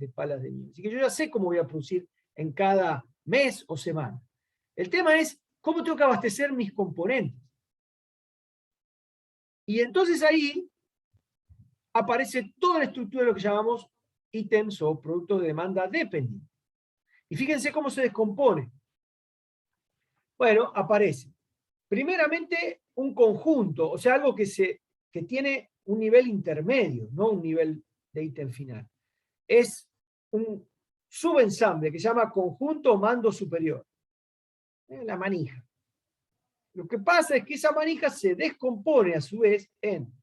palas de nieve. Así que yo ya sé cómo voy a producir en cada mes o semana. El tema es cómo tengo que abastecer mis componentes. Y entonces ahí aparece toda la estructura de lo que llamamos ítems o productos de demanda dependiente. Y fíjense cómo se descompone. Bueno, aparece primeramente un conjunto, o sea, algo que tiene un nivel intermedio, no un nivel de ítem final. Es un subensamble que se llama conjunto mando superior. La manija. Lo que pasa es que esa manija se descompone a su vez en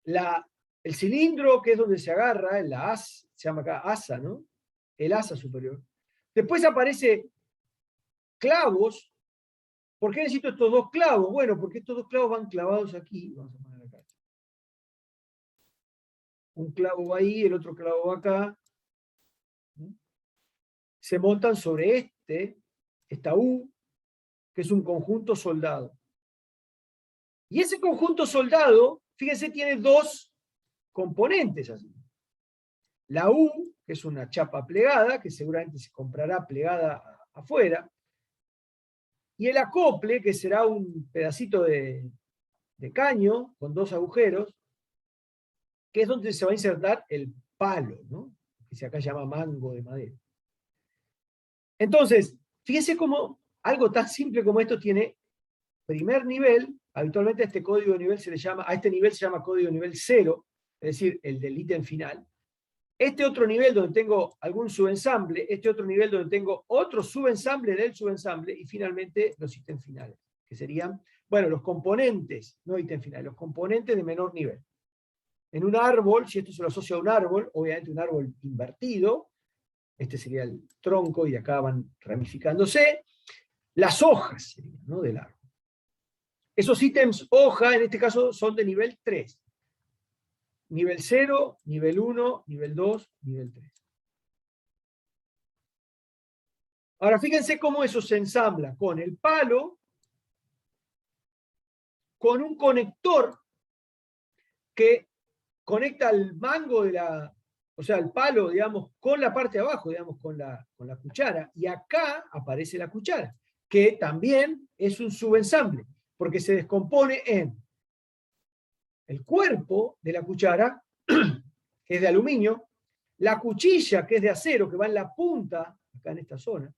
el cilindro, que es donde se agarra, se llama acá asa, ¿no? El asa superior. Después aparece clavos. ¿Por qué necesito estos dos clavos? Bueno, porque estos dos clavos van clavados aquí. Vamos a poner acá. Un clavo va ahí, el otro clavo va acá. Se montan sobre esta U, que es un conjunto soldado. Y ese conjunto soldado, fíjense, tiene dos componentes así. La U, que es una chapa plegada, que seguramente se comprará plegada afuera, y el acople, que será un pedacito de caño con dos agujeros, que es donde se va a insertar el palo, ¿no? Que se acá llama mango de madera. Entonces, fíjense cómo algo tan simple como esto tiene primer nivel. Habitualmente a este código de nivel a este nivel se llama código de nivel 0, es decir, el del ítem final. Este otro nivel donde tengo algún subensamble, este otro nivel donde tengo otro subensamble del subensamble, y finalmente los ítems finales, que serían, bueno, los componentes, no ítem final, los componentes de menor nivel. En un árbol, si esto se lo asocia a un árbol, obviamente un árbol invertido, este sería el tronco y de acá van ramificándose, las hojas serían, ¿no? Del árbol. Esos ítems hoja, en este caso, son de nivel 3. Nivel 0, nivel 1, nivel 2, nivel 3. Ahora fíjense cómo eso se ensambla con el palo, con un conector que conecta el mango de o sea, el palo, digamos, con la parte de abajo, digamos, con la cuchara. Y acá aparece la cuchara, que también es un subensamble, porque se descompone en el cuerpo de la cuchara, que es de aluminio, la cuchilla, que es de acero, que va en la punta, acá en esta zona,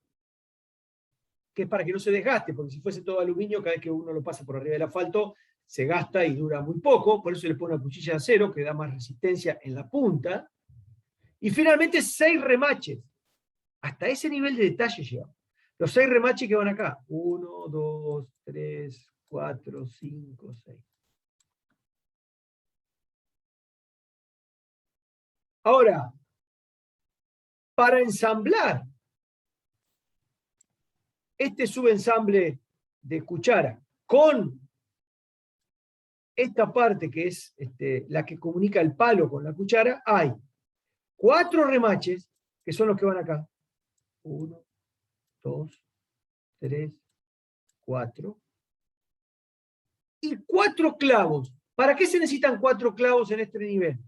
que es para que no se desgaste, porque si fuese todo aluminio, cada vez que uno lo pasa por arriba del asfalto, se gasta y dura muy poco, por eso se le pone una cuchilla de acero, que da más resistencia en la punta. Y finalmente 6 remaches. Hasta ese nivel de detalle llegamos. Los 6 remaches que van acá. 1, 2, 3, 4, 5, 6. Ahora, para ensamblar este subensamble de cuchara con esta parte que es la que comunica el palo con la cuchara, hay 4 remaches que son los que van acá. 1, 2, 3, 4. Y 4 clavos. ¿Para qué se necesitan 4 clavos en este nivel?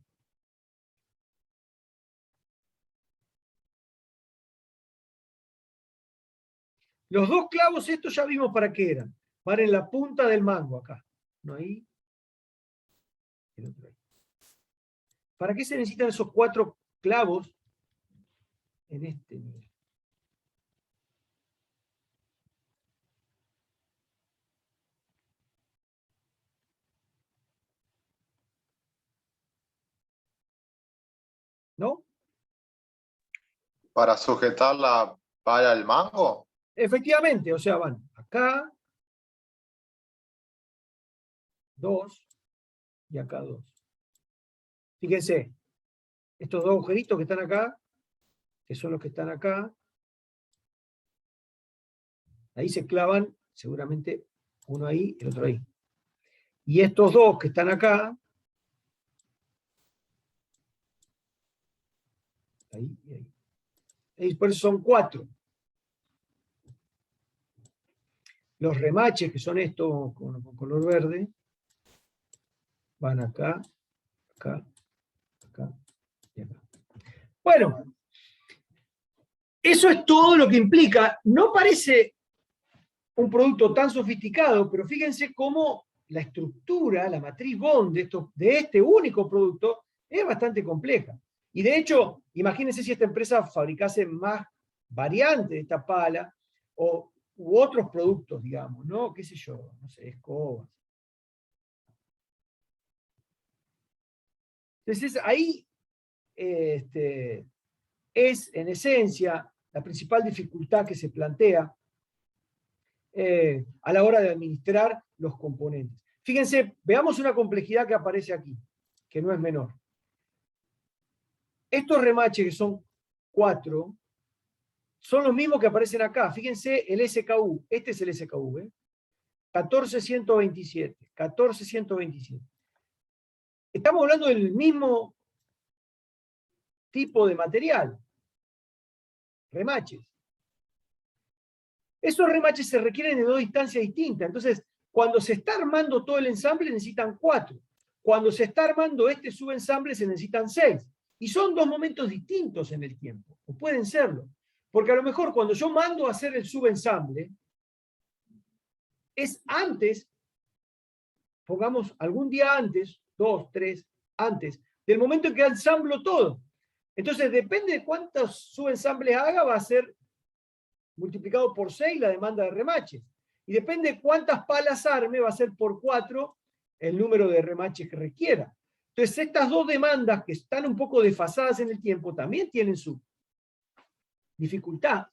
Los 2 clavos, estos ya vimos para qué eran. Van en la punta del mango acá. Uno ahí, el otro ahí. ¿Para qué se necesitan esos 4 clavos en este nivel? ¿No? ¿Para sujetar la pala al mango? Efectivamente, o sea, van acá, 2 y acá 2. Fíjense, estos 2 agujeritos que están acá, que son los que están acá, ahí se clavan seguramente uno ahí y el otro ahí. Y estos 2 que están acá, ahí y ahí. Y por eso son 4. Los remaches, que son estos con color verde, van acá, acá, acá y acá. Bueno, eso es todo lo que implica. No parece un producto tan sofisticado, pero fíjense cómo la estructura, la matriz Bond de este único producto es bastante compleja. Y de hecho, imagínense si esta empresa fabricase más variantes de esta pala u otros productos, digamos, ¿no? ¿Qué sé yo? No sé, escobas. Entonces ahí es en esencia la principal dificultad que se plantea a la hora de administrar los componentes. Fíjense, veamos una complejidad que aparece aquí, que no es menor. Estos remaches, que son 4, son los mismos que aparecen acá. Fíjense el SKU, este es el SKU, 14127, 14127. Estamos hablando del mismo tipo de material, remaches. Esos remaches se requieren de 2 instancias distintas. Entonces, cuando se está armando todo el ensamble, necesitan 4. Cuando se está armando este subensamble, se necesitan 6. Y son 2 momentos distintos en el tiempo, o pueden serlo. Porque a lo mejor cuando yo mando a hacer el subensamble, es antes, pongamos algún día antes, 2, 3, antes, del momento en que ensamblo todo. Entonces, depende de cuántos subensambles haga, va a ser multiplicado por 6 la demanda de remaches. Y depende de cuántas palas arme, va a ser por 4 el número de remaches que requiera. Entonces, estas 2 demandas que están un poco desfasadas en el tiempo también tienen su dificultad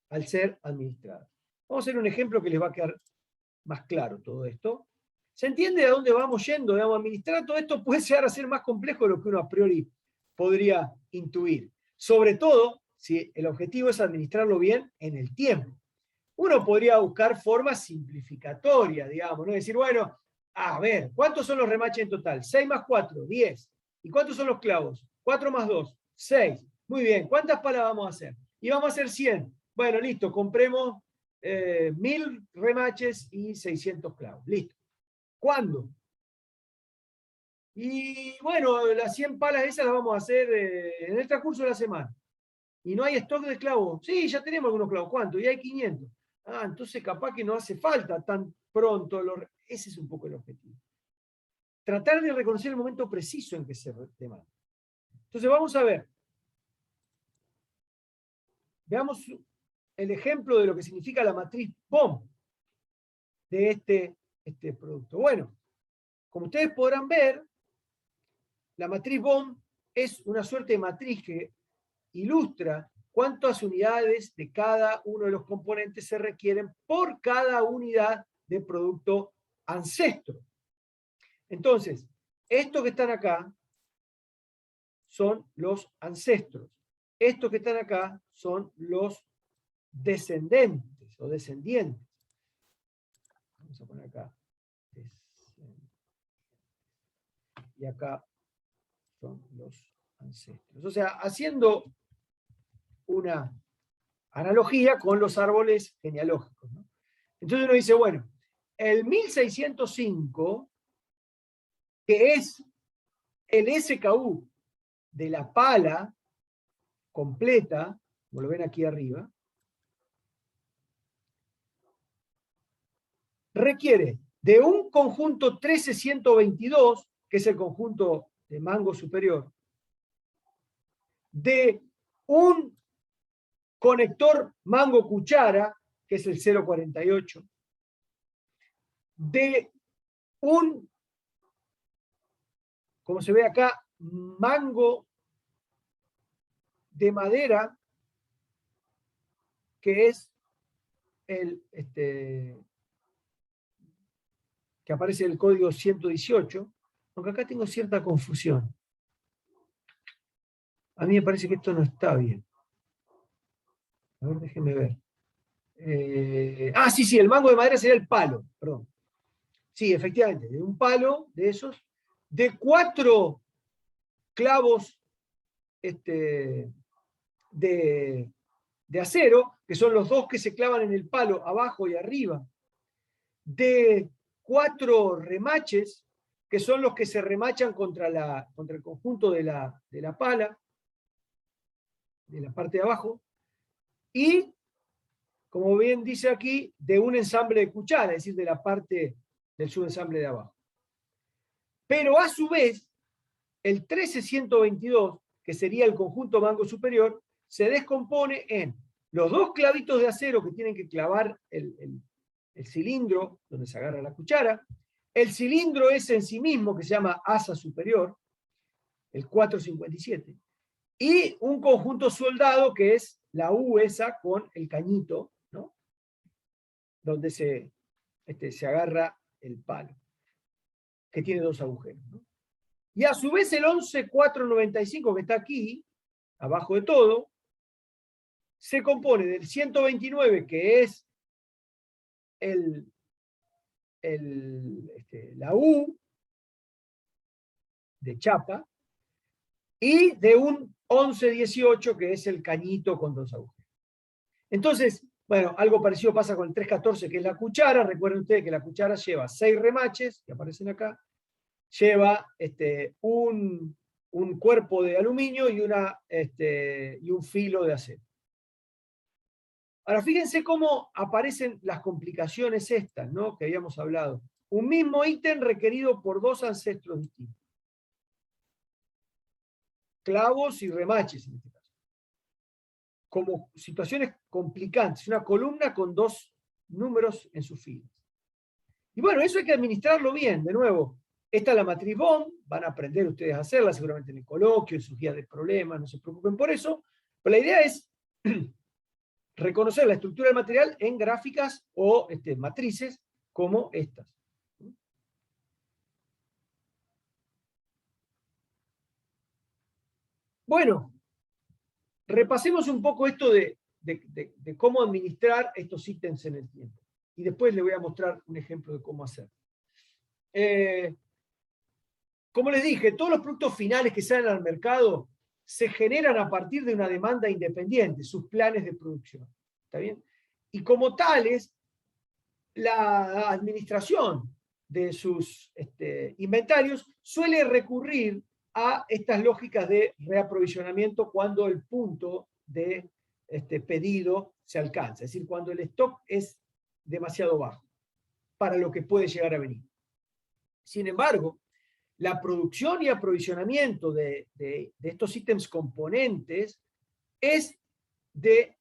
al ser administradas. Vamos a hacer un ejemplo que les va a quedar más claro todo esto. ¿Se entiende a dónde vamos yendo? Digamos, administrar todo esto puede llegar a ser más complejo de lo que uno a priori podría intuir. Sobre todo si el objetivo es administrarlo bien en el tiempo. Uno podría buscar formas simplificatorias, digamos, ¿no? Decir, bueno, a ver, ¿cuántos son los remaches en total? 6 más 4, 10. ¿Y cuántos son los clavos? 4 más 2, 6. Muy bien, ¿cuántas palas vamos a hacer? Y vamos a hacer 100. Bueno, listo, compremos 1000 remaches y 600 clavos. Listo. ¿Cuándo? Y bueno, las 100 palas esas las vamos a hacer en el transcurso de la semana. ¿Y no hay stock de clavos? Sí, ya tenemos algunos clavos. ¿Cuánto? Y hay 500. Ah, entonces capaz que no hace falta tan pronto. Ese es un poco el objetivo. Tratar de reconocer el momento preciso en que se demanda. Entonces vamos a ver. Veamos el ejemplo de lo que significa la matriz BOM de este producto. Bueno, como ustedes podrán ver, la matriz BOM es una suerte de matriz que ilustra cuántas unidades de cada uno de los componentes se requieren por cada unidad de producto ancestro. Entonces, estos que están acá son los ancestros. Estos que están acá son los descendentes o descendientes. Vamos a poner acá. Y acá son los ancestros. O sea, haciendo una analogía con los árboles genealógicos, ¿no? Entonces uno dice, bueno, el 1605, que es el SKU de la pala completa, como lo ven aquí arriba, requiere de un conjunto 13122, que es el conjunto de mango superior, de un conector mango cuchara, que es el 048, de un, como se ve acá, mango de madera, que es el que aparece en el código 118, aunque acá tengo cierta confusión. A mí me parece que esto no está bien. A ver, déjenme ver. Sí, el mango de madera sería el palo, perdón. Sí, efectivamente, de un palo de esos, de 4 clavos de acero, que son los 2 que se clavan en el palo, abajo y arriba, de 4 remaches, que son los que se remachan contra el conjunto de la pala, de la parte de abajo, y, como bien dice aquí, de un ensamble de cuchara, es decir, de la parte del subensamble de abajo. Pero a su vez, el 13122, que sería el conjunto mango superior, se descompone en los 2 clavitos de acero que tienen que clavar el cilindro donde se agarra la cuchara, el cilindro ese en sí mismo, que se llama asa superior, el 457, y un conjunto soldado que es la U esa con el cañito, ¿no? Donde se agarra el palo, que tiene 2 agujeros, ¿no? Y a su vez el 11495 que está aquí, abajo de todo, se compone del 129, que es la U de chapa, y de un 1118, que es el cañito con 2 agujeros. Entonces, bueno, algo parecido pasa con el 314, que es la cuchara. Recuerden ustedes que la cuchara lleva 6 remaches, que aparecen acá, lleva un cuerpo de aluminio y un filo de acero. Ahora, fíjense cómo aparecen las complicaciones estas, ¿no?, que habíamos hablado. Un mismo ítem requerido por 2 ancestros distintos. Clavos y remaches, en este caso. Como situaciones complicantes. Una columna con 2 números en sus filas. Y bueno, eso hay que administrarlo bien. De nuevo, esta es la matriz BOM. Van a aprender ustedes a hacerla, seguramente en el coloquio, en sus guías de problemas, no se preocupen por eso. Pero la idea es reconocer la estructura del material en gráficas o matrices como estas. Bueno, repasemos un poco esto de cómo administrar estos ítems en el tiempo. Y después les voy a mostrar un ejemplo de cómo hacer. Como les dije, todos los productos finales que salen al mercado se generan a partir de una demanda independiente, sus planes de producción. ¿Está bien? Y como tales, la administración de sus inventarios, suele recurrir a estas lógicas de reaprovisionamiento cuando el punto de pedido se alcanza, es decir, cuando el stock es demasiado bajo para lo que puede llegar a venir. Sin embargo, la producción y aprovisionamiento de estos ítems componentes es de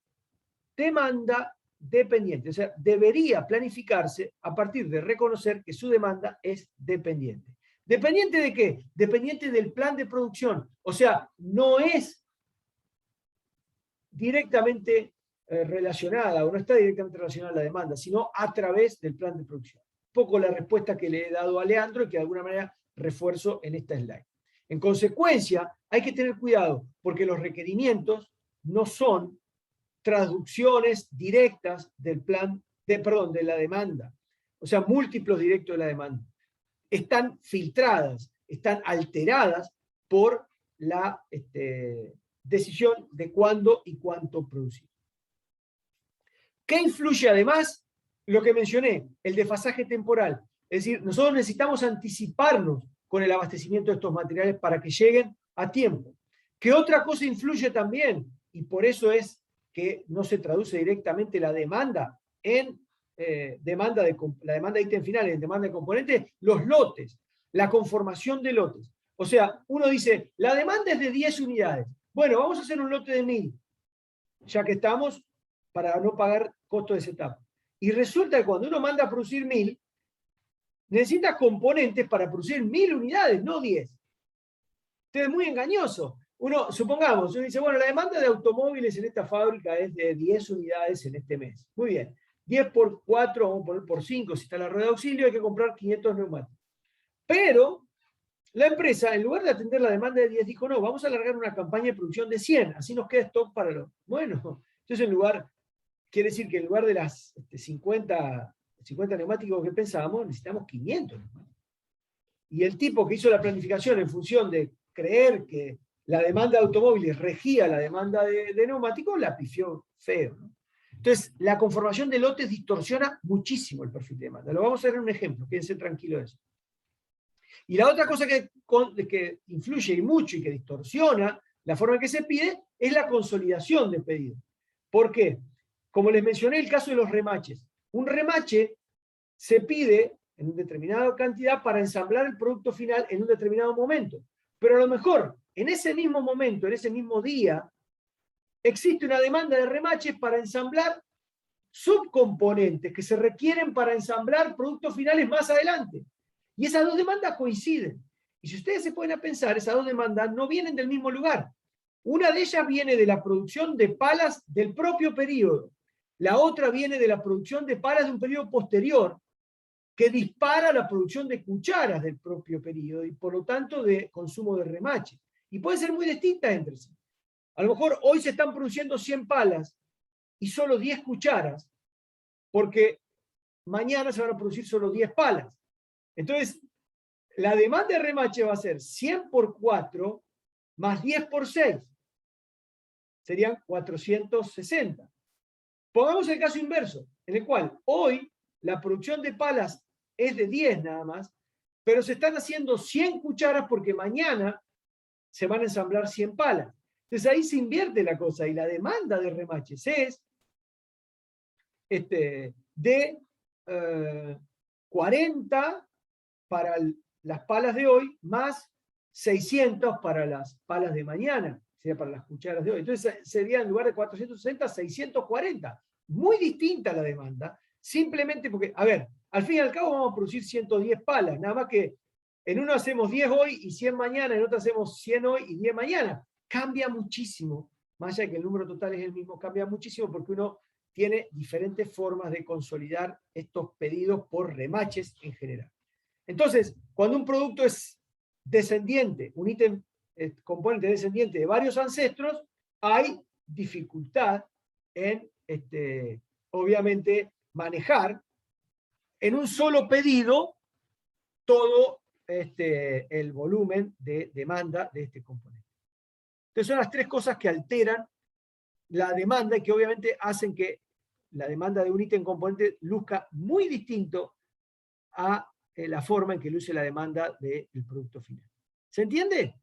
demanda dependiente, o sea, debería planificarse a partir de reconocer que su demanda es dependiente. ¿Dependiente de qué? Dependiente del plan de producción, o sea, no es directamente relacionada, o no está directamente relacionada a la demanda, sino a través del plan de producción. Un poco la respuesta que le he dado a Leandro y que de alguna manera refuerzo en esta slide. En consecuencia, hay que tener cuidado, porque los requerimientos no son traducciones directas del plan, de la demanda, o sea, múltiplos directos de la demanda. Están filtradas, están alteradas por la decisión de cuándo y cuánto producir. ¿Qué influye además? Lo que mencioné, el desfasaje temporal. Es decir, nosotros necesitamos anticiparnos con el abastecimiento de estos materiales para que lleguen a tiempo. ¿Qué otra cosa influye también? Y por eso es que no se traduce directamente la demanda en la demanda de ítem final en demanda de componentes, los lotes, la conformación de lotes. O sea, uno dice, la demanda es de 10 unidades. Bueno, vamos a hacer un lote de 1000, ya que estamos para no pagar costo de setup. Y resulta que cuando uno manda a producir 1000, necesita componentes para producir 1000 unidades, no 10. Entonces es muy engañoso. Supongamos, uno dice, bueno, la demanda de automóviles en esta fábrica es de 10 unidades en este mes. Muy bien. 10 por 4, vamos a poner por 5, si está la rueda de auxilio, hay que comprar 500 neumáticos. Pero la empresa, en lugar de atender la demanda de 10, dijo, no, vamos a alargar una campaña de producción de 100, así nos queda stock para los... Bueno, entonces quiere decir que en lugar de las 50 neumáticos que pensábamos, necesitamos 500 neumáticos. Y el tipo que hizo la planificación en función de creer que la demanda de automóviles regía la demanda de neumáticos, la pifió feo, ¿no? Entonces, la conformación de lotes distorsiona muchísimo el perfil de demanda. Lo vamos a ver en un ejemplo, quédense tranquilos de eso. Y la otra cosa que influye y mucho y que distorsiona la forma en que se pide es la consolidación de pedidos. ¿Por qué? Como les mencioné el caso de los remaches. Un remache se pide en una determinada cantidad para ensamblar el producto final en un determinado momento. Pero a lo mejor, en ese mismo momento, en ese mismo día, existe una demanda de remaches para ensamblar subcomponentes que se requieren para ensamblar productos finales más adelante. Y esas dos demandas coinciden. Y si ustedes se ponen a pensar, esas dos demandas no vienen del mismo lugar. Una de ellas viene de la producción de palas del propio periodo. La otra viene de la producción de palas de un periodo posterior, que dispara la producción de cucharas del propio periodo y por lo tanto de consumo de remache. Y pueden ser muy distintas entre sí. A lo mejor hoy se están produciendo 100 palas y solo 10 cucharas, porque mañana se van a producir solo 10 palas. Entonces, la demanda de remache va a ser 100 por 4 más 10 por 6. Serían 460. Pongamos el caso inverso, en el cual hoy la producción de palas es de 10 nada más, pero se están haciendo 100 cucharas porque mañana se van a ensamblar 100 palas. Entonces ahí se invierte la cosa y la demanda de remaches es de 40 para las palas de hoy más 600 para las palas de mañana, sería para las cucharas de hoy. Entonces sería en lugar de 460, 640. Muy distinta la demanda, simplemente porque, a ver, al fin y al cabo vamos a producir 110 palas, nada más que en uno hacemos 10 hoy y 100 mañana, en otro hacemos 100 hoy y 10 mañana. Cambia muchísimo, más allá de que el número total es el mismo, cambia muchísimo porque uno tiene diferentes formas de consolidar estos pedidos por remaches en general. Entonces, cuando un producto es descendiente, un ítem componente descendiente de varios ancestros, hay dificultad en, obviamente, manejar en un solo pedido todo el volumen de demanda de este componente. Entonces son las tres cosas que alteran la demanda y que obviamente hacen que la demanda de un ítem componente luzca muy distinto a la forma en que luce la demanda del producto final. ¿Se entiende?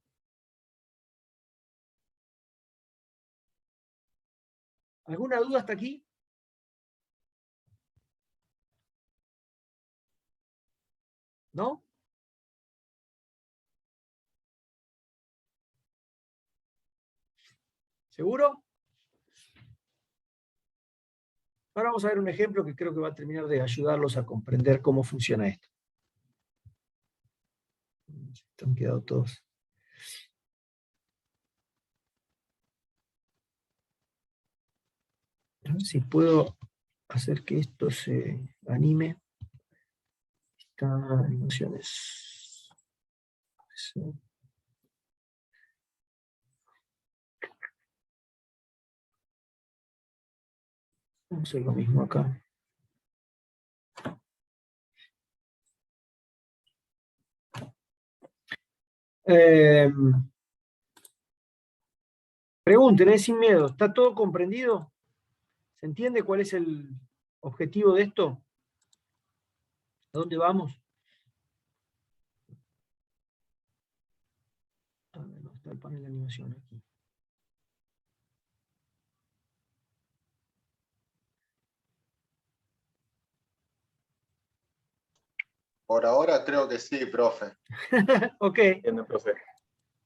¿Alguna duda hasta aquí? ¿No? ¿Seguro? Ahora vamos a ver un ejemplo que creo que va a terminar de ayudarlos a comprender cómo funciona esto. Han quedado todos. A ver si puedo hacer que esto se anime. Animaciones. Sí. Vamos a hacer lo mismo acá. Pregunten, sin miedo, ¿está todo comprendido? ¿Se entiende cuál es el objetivo de esto? ¿A dónde vamos? A ver, no está el panel de animación aquí. Por ahora creo que sí, profe. Ok, Entiendo, profe.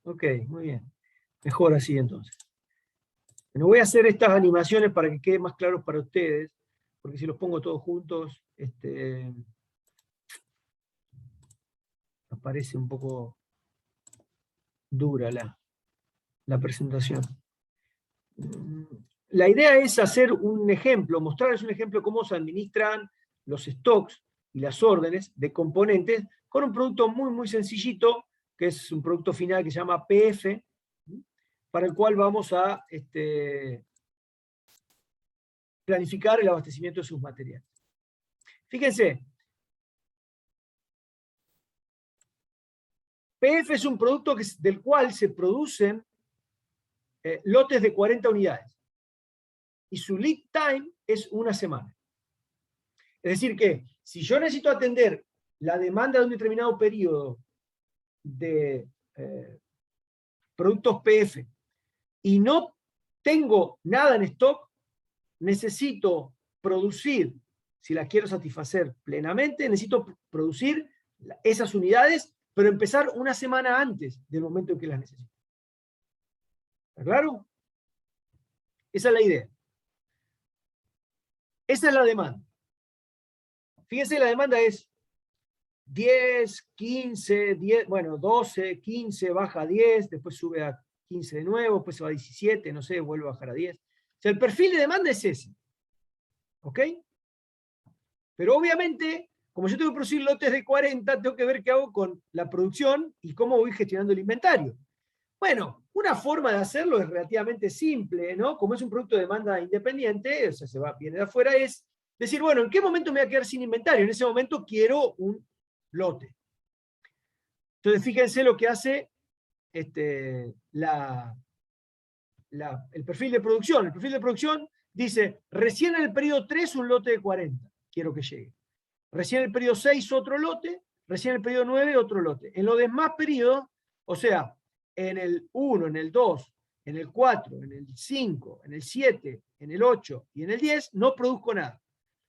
ok, muy bien. Mejor así entonces. Bueno, voy a hacer estas animaciones para que quede más claro para ustedes, porque si los pongo todos juntos, aparece un poco dura la presentación. La idea es hacer un ejemplo, mostrarles un ejemplo de cómo se administran los stocks y las órdenes de componentes con un producto muy, muy sencillito, que es un producto final que se llama PF, para el cual vamos a planificar el abastecimiento de sus materiales. Fíjense, PF es un producto del cual se producen lotes de 40 unidades. Y su lead time es una semana. Es decir que, si yo necesito atender la demanda de un determinado periodo de productos PF y no tengo nada en stock, necesito producir, si las quiero satisfacer plenamente, necesito producir esas unidades, pero empezar una semana antes del momento en que las necesito. ¿Está claro? Esa es la idea. Esa es la demanda. Fíjense, la demanda es 10, 15, 10, bueno, 12, 15, baja a 10, después sube a 15 de nuevo, después se va a 17, no sé, vuelve a bajar a 10. O sea, el perfil de demanda es ese. ¿Ok? Pero obviamente, como yo tengo que producir lotes de 40, tengo que ver qué hago con la producción y cómo voy gestionando el inventario. Bueno, una forma de hacerlo es relativamente simple, ¿no? Como es un producto de demanda independiente, o sea, viene de afuera, es decir, bueno, ¿en qué momento me voy a quedar sin inventario? En ese momento quiero un lote. Entonces, fíjense lo que hace el perfil de producción. El perfil de producción dice, recién en el periodo 3 un lote de 40, quiero que llegue. Recién en el periodo 6 otro lote, recién en el periodo 9 otro lote. En los demás periodos, o sea, en el 1, en el 2, en el 4, en el 5, en el 7, en el 8 y en el 10, no produzco nada.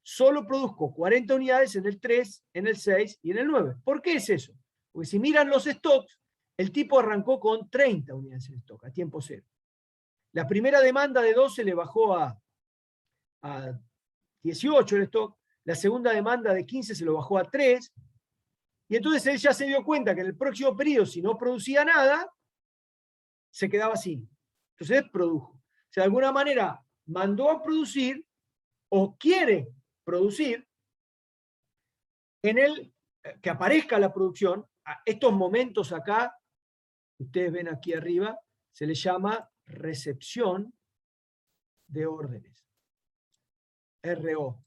Solo produzco 40 unidades en el 3, en el 6 y en el 9. ¿Por qué es eso? Porque si miran los stocks, el tipo arrancó con 30 unidades en stock, a tiempo cero. La primera demanda de 12 le bajó a 18 el stock, la segunda demanda de 15 se lo bajó a 3, y entonces él ya se dio cuenta que en el próximo periodo, si no producía nada, se quedaba así. Entonces produjo. O sea, de alguna manera mandó a producir o quiere producir en el que aparezca la producción. A estos momentos acá, ustedes ven aquí arriba, se le llama recepción de órdenes. RO.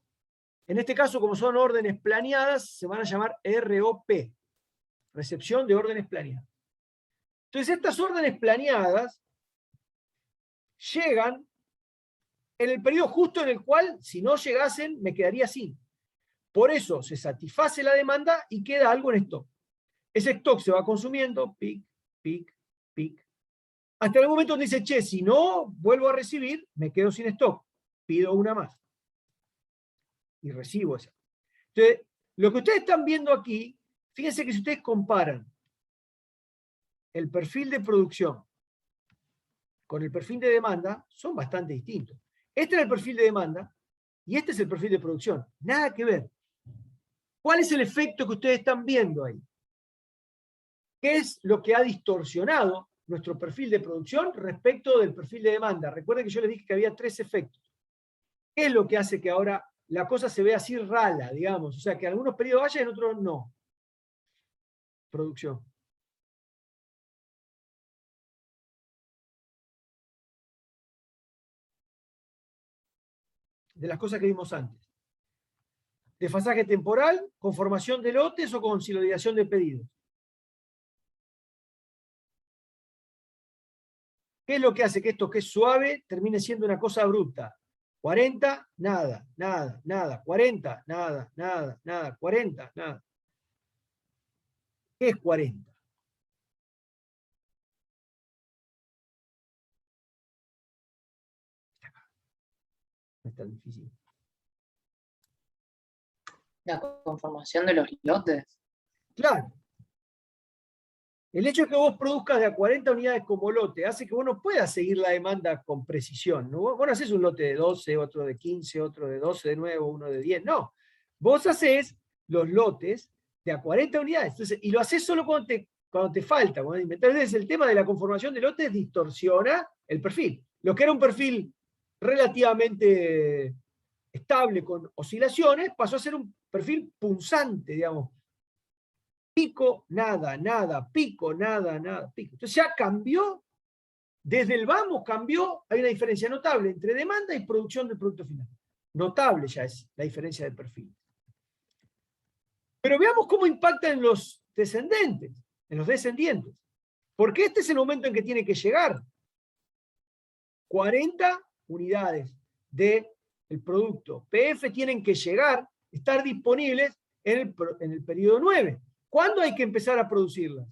En este caso, como son órdenes planeadas, se van a llamar ROP. Recepción de órdenes planeadas. Entonces, estas órdenes planeadas llegan en el periodo justo en el cual, si no llegasen, me quedaría sin. Por eso se satisface la demanda y queda algo en stock. Ese stock se va consumiendo, pic, pic, pic. Hasta el momento donde dice, che, si no vuelvo a recibir, me quedo sin stock. Pido una más. Y recibo esa. Entonces, lo que ustedes están viendo aquí, fíjense que si ustedes comparan el perfil de producción con el perfil de demanda, son bastante distintos. Este es el perfil de demanda y este es el perfil de producción. Nada que ver. ¿Cuál es el efecto que ustedes están viendo ahí? ¿Qué es lo que ha distorsionado nuestro perfil de producción respecto del perfil de demanda? Recuerden que yo les dije que había 3 efectos. ¿Qué es lo que hace que ahora la cosa se vea así rala, digamos? O sea, que en algunos periodos vaya y en otros no. Producción. De las cosas que vimos antes. Desfasaje temporal, conformación de lotes o consolidación de pedidos. ¿Qué es lo que hace que esto que es suave termine siendo una cosa bruta? 40, nada, nada, nada. 40, nada, nada, nada. 40, nada. ¿Qué es 40? No es tan difícil. La conformación de los lotes. Claro. El hecho de que vos produzcas de a 40 unidades como lote hace que vos no puedas seguir la demanda con precisión, ¿no? Vos no haces un lote de 12, otro de 15, otro de 12 de nuevo, uno de 10, no. Vos haces los lotes de a 40 unidades. Entonces, y lo haces solo cuando te falta. Entonces, el tema de la conformación de lotes distorsiona el perfil. Lo que era un perfil relativamente estable con oscilaciones pasó a ser un perfil punzante, digamos. Pico, nada, nada, pico, nada, nada, pico. Entonces ya cambió, desde el vamos cambió, hay una diferencia notable entre demanda y producción del producto final. Notable ya es la diferencia de perfil. Pero veamos cómo impacta en los descendientes, porque este es el momento en que tiene que llegar. 40 unidades del producto PF tienen que llegar, estar disponibles en el periodo 9. ¿Cuándo hay que empezar a producirlas?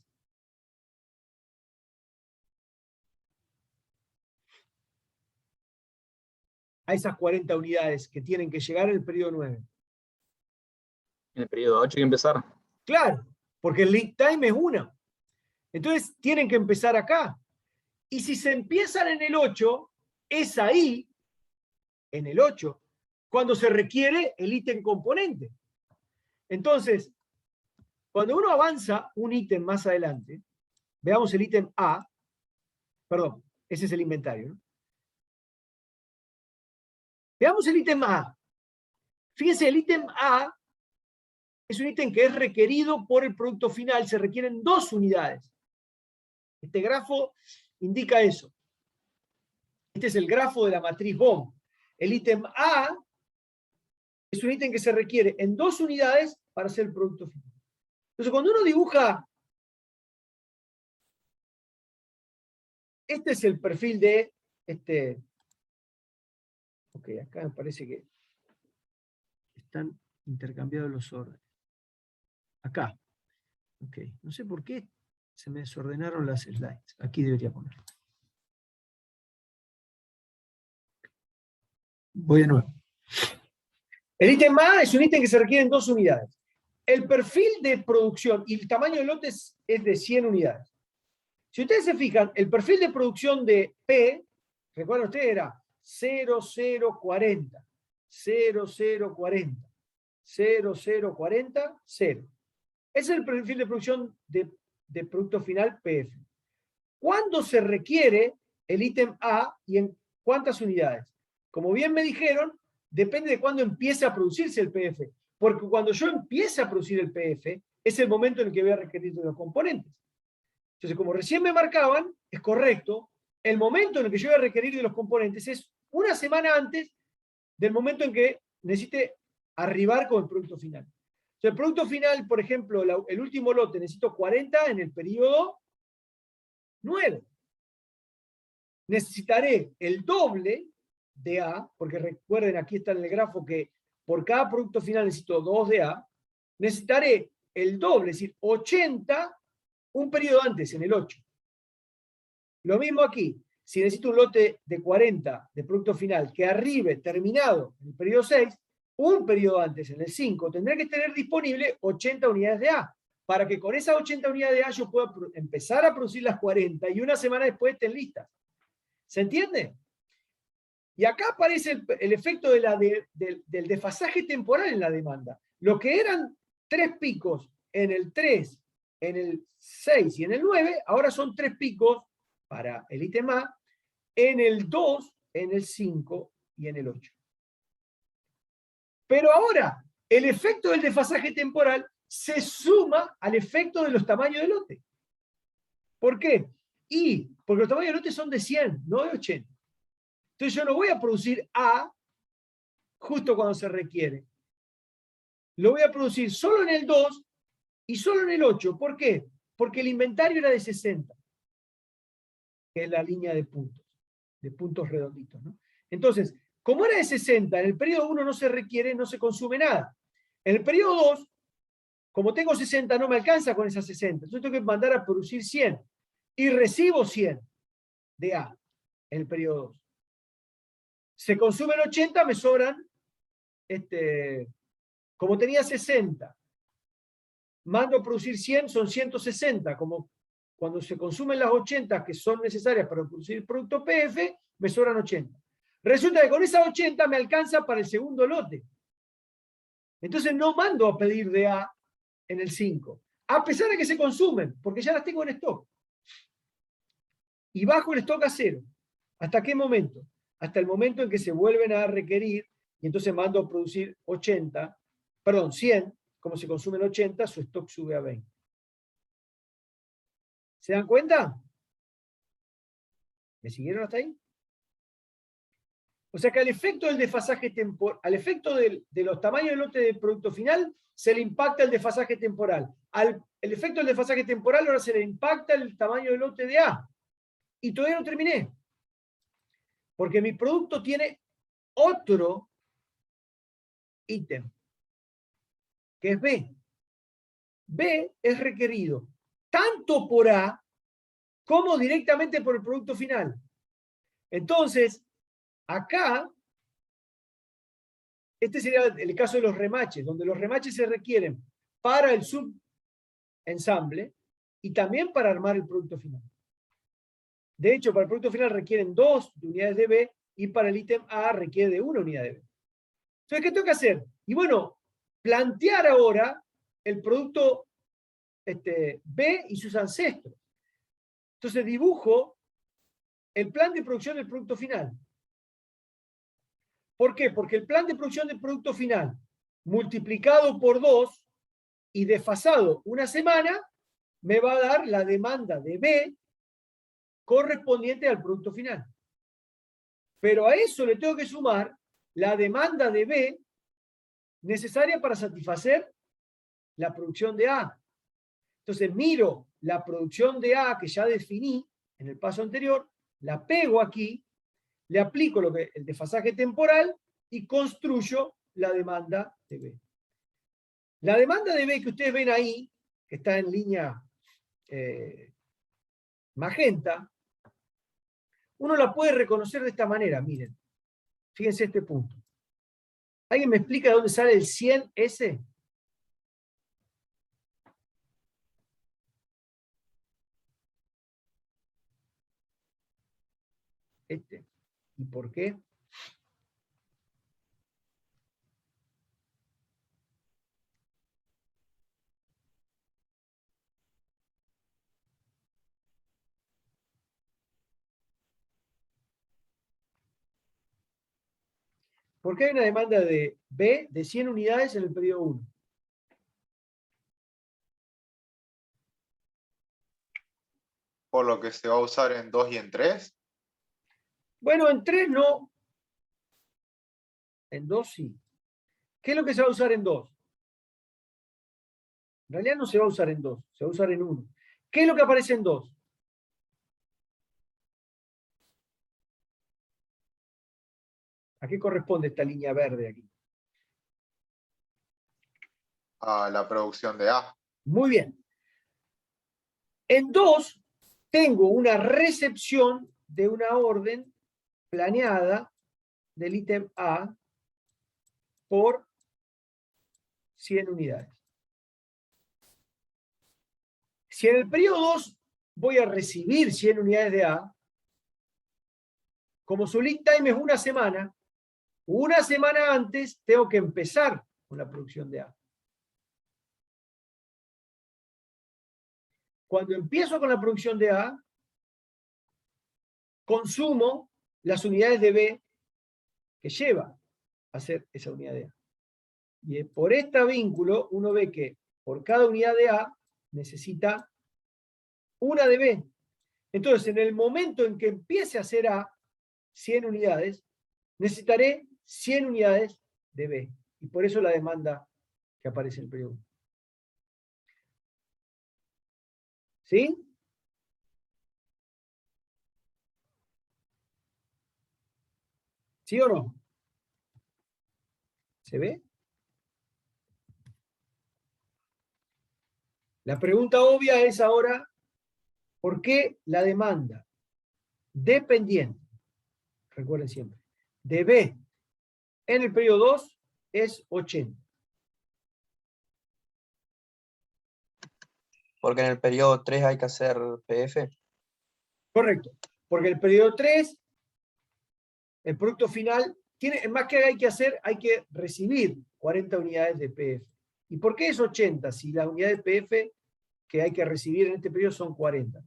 A esas 40 unidades que tienen que llegar en el periodo 9. En el periodo 8 hay que empezar. Claro, porque el lead time es 1. Entonces tienen que empezar acá. Y si se empiezan en el 8, es ahí, en el 8, cuando se requiere el ítem componente. Entonces, cuando uno avanza un ítem más adelante, veamos el ítem A, perdón, ese es el inventario, ¿no? Veamos el ítem A. Fíjense, el ítem A es un ítem que es requerido por el producto final, se requieren 2 unidades. Este grafo indica eso. Este es el grafo de la matriz BOM. El ítem A es un ítem que se requiere en 2 unidades para hacer el producto final. Entonces, cuando uno dibuja, este es el perfil de este. Ok, acá me parece que están intercambiados los órdenes. Acá. Ok, no sé por qué se me desordenaron las slides. Aquí debería poner. Voy de nuevo. El ítem A es un ítem que se requiere en 2 unidades. El perfil de producción y el tamaño de lotes es de 100 unidades. Si ustedes se fijan, el perfil de producción de P, recuerden ustedes, era 0040, 0040, 0040, 0. Ese es el perfil de producción de producto final PF. ¿Cuándo se requiere el ítem A y en cuántas unidades? Como bien me dijeron, depende de cuándo empiece a producirse el PF. Porque cuando yo empiece a producir el PF, es el momento en el que voy a requerir de los componentes. Entonces, como recién me marcaban, es correcto, el momento en el que yo voy a requerir de los componentes es una semana antes del momento en que necesite arribar con el producto final. Entonces, el producto final, por ejemplo, el último lote, necesito 40 en el periodo 9. Necesitaré el doble de A, porque recuerden, aquí está en el grafo que por cada producto final necesito 2 de A, necesitaré el doble, es decir, 80 un periodo antes, en el 8. Lo mismo aquí. Si necesito un lote de 40 de producto final que arribe terminado en el periodo 6, un periodo antes, en el 5, tendré que tener disponible 80 unidades de A, para que con esas 80 unidades de A yo pueda empezar a producir las 40 y una semana después estén listas. ¿Se entiende? Y acá aparece el efecto del desfasaje temporal en la demanda. Lo que eran 3 picos en el 3, en el 6 y en el 9, ahora son 3 picos para el ítem A, en el 2, en el 5 y en el 8. Pero ahora, el efecto del desfasaje temporal se suma al efecto de los tamaños de lote. ¿Por qué? Porque los tamaños de lote son de 100, no de 80. Entonces yo no voy a producir A justo cuando se requiere. Lo voy a producir solo en el 2 y solo en el 8. ¿Por qué? Porque el inventario era de 60, que es la línea de puntos redonditos, ¿no? Entonces, como era de 60, en el periodo 1 no se requiere, no se consume nada. En el periodo 2, como tengo 60, no me alcanza con esas 60. Entonces tengo que mandar a producir 100. Y recibo 100 de A en el periodo 2. Se consumen 80, me sobran, como tenía 60, mando a producir 100, son 160. Como cuando se consumen las 80 que son necesarias para producir el producto PF, me sobran 80. Resulta que con esas 80 me alcanza para el segundo lote. Entonces no mando a pedir de A en el 5, a pesar de que se consumen, porque ya las tengo en stock. Y bajo el stock a 0. ¿Hasta qué momento? Hasta el momento en que se vuelven a requerir, y entonces mando a producir 100, como se consumen 80, su stock sube a 20. ¿Se dan cuenta? ¿Me siguieron hasta ahí? O sea que al efecto del desfasaje temporal, al efecto de los tamaños del lote del producto final, se le impacta el desfasaje temporal. El efecto del desfasaje temporal ahora se le impacta el tamaño del lote de A. Y todavía no terminé. Porque mi producto tiene otro ítem, que es B. B es requerido tanto por A como directamente por el producto final. Entonces, acá, este sería el caso de los remaches, donde los remaches se requieren para el subensamble y también para armar el producto final. De hecho, para el producto final requieren 2 unidades de B y para el ítem A requiere de 1 unidad de B. Entonces, ¿qué tengo que hacer? Y bueno, plantear ahora el producto B y sus ancestros. Entonces dibujo el plan de producción del producto final. ¿Por qué? Porque el plan de producción del producto final multiplicado por 2 y desfasado una semana me va a dar la demanda de B correspondiente al producto final. Pero a eso le tengo que sumar la demanda de B necesaria para satisfacer la producción de A. Entonces miro la producción de A que ya definí en el paso anterior, la pego aquí, le aplico el desfasaje temporal y construyo la demanda de B. La demanda de B que ustedes ven ahí, que está en línea magenta, uno la puede reconocer de esta manera, miren. Fíjense este punto. ¿Alguien me explica de dónde sale el 100S? ¿Y por qué? Porque hay una demanda de B de 100 unidades en el periodo 1. Por lo que se va a usar en 2 y en 3. Bueno, en 3 no. En 2 sí. ¿Qué es lo que se va a usar en 2? En realidad no se va a usar en 2, se va a usar en 1. ¿Qué es lo que aparece en 2? ¿A qué corresponde esta línea verde aquí? a la producción de A. Muy bien. En 2 tengo una recepción de una orden planeada del ítem A por 100 unidades. Si en el periodo 2 voy a recibir 100 unidades de A, como su lead time es una semana antes tengo que empezar con la producción de A. Cuando empiezo con la producción de A, consumo las unidades de B que lleva a hacer esa unidad de A. Y por este vínculo uno ve que por cada unidad de A necesita una de B. Entonces, en el momento en que empiece a hacer A, 100 unidades, necesitaré 100 unidades de B. Y por eso la demanda que aparece en el periodo. ¿Sí? ¿Sí o no? ¿Se ve? La pregunta obvia es ahora, ¿por qué la demanda dependiente, recuerden siempre, de B en el periodo 2 es 80? Porque en el periodo 3 hay que hacer PF. Correcto, porque el periodo 3, el producto final, tiene, más que hay que hacer, hay que recibir 40 unidades de PF. ¿Y por qué es 80 si las unidades de PF que hay que recibir en este periodo son 40?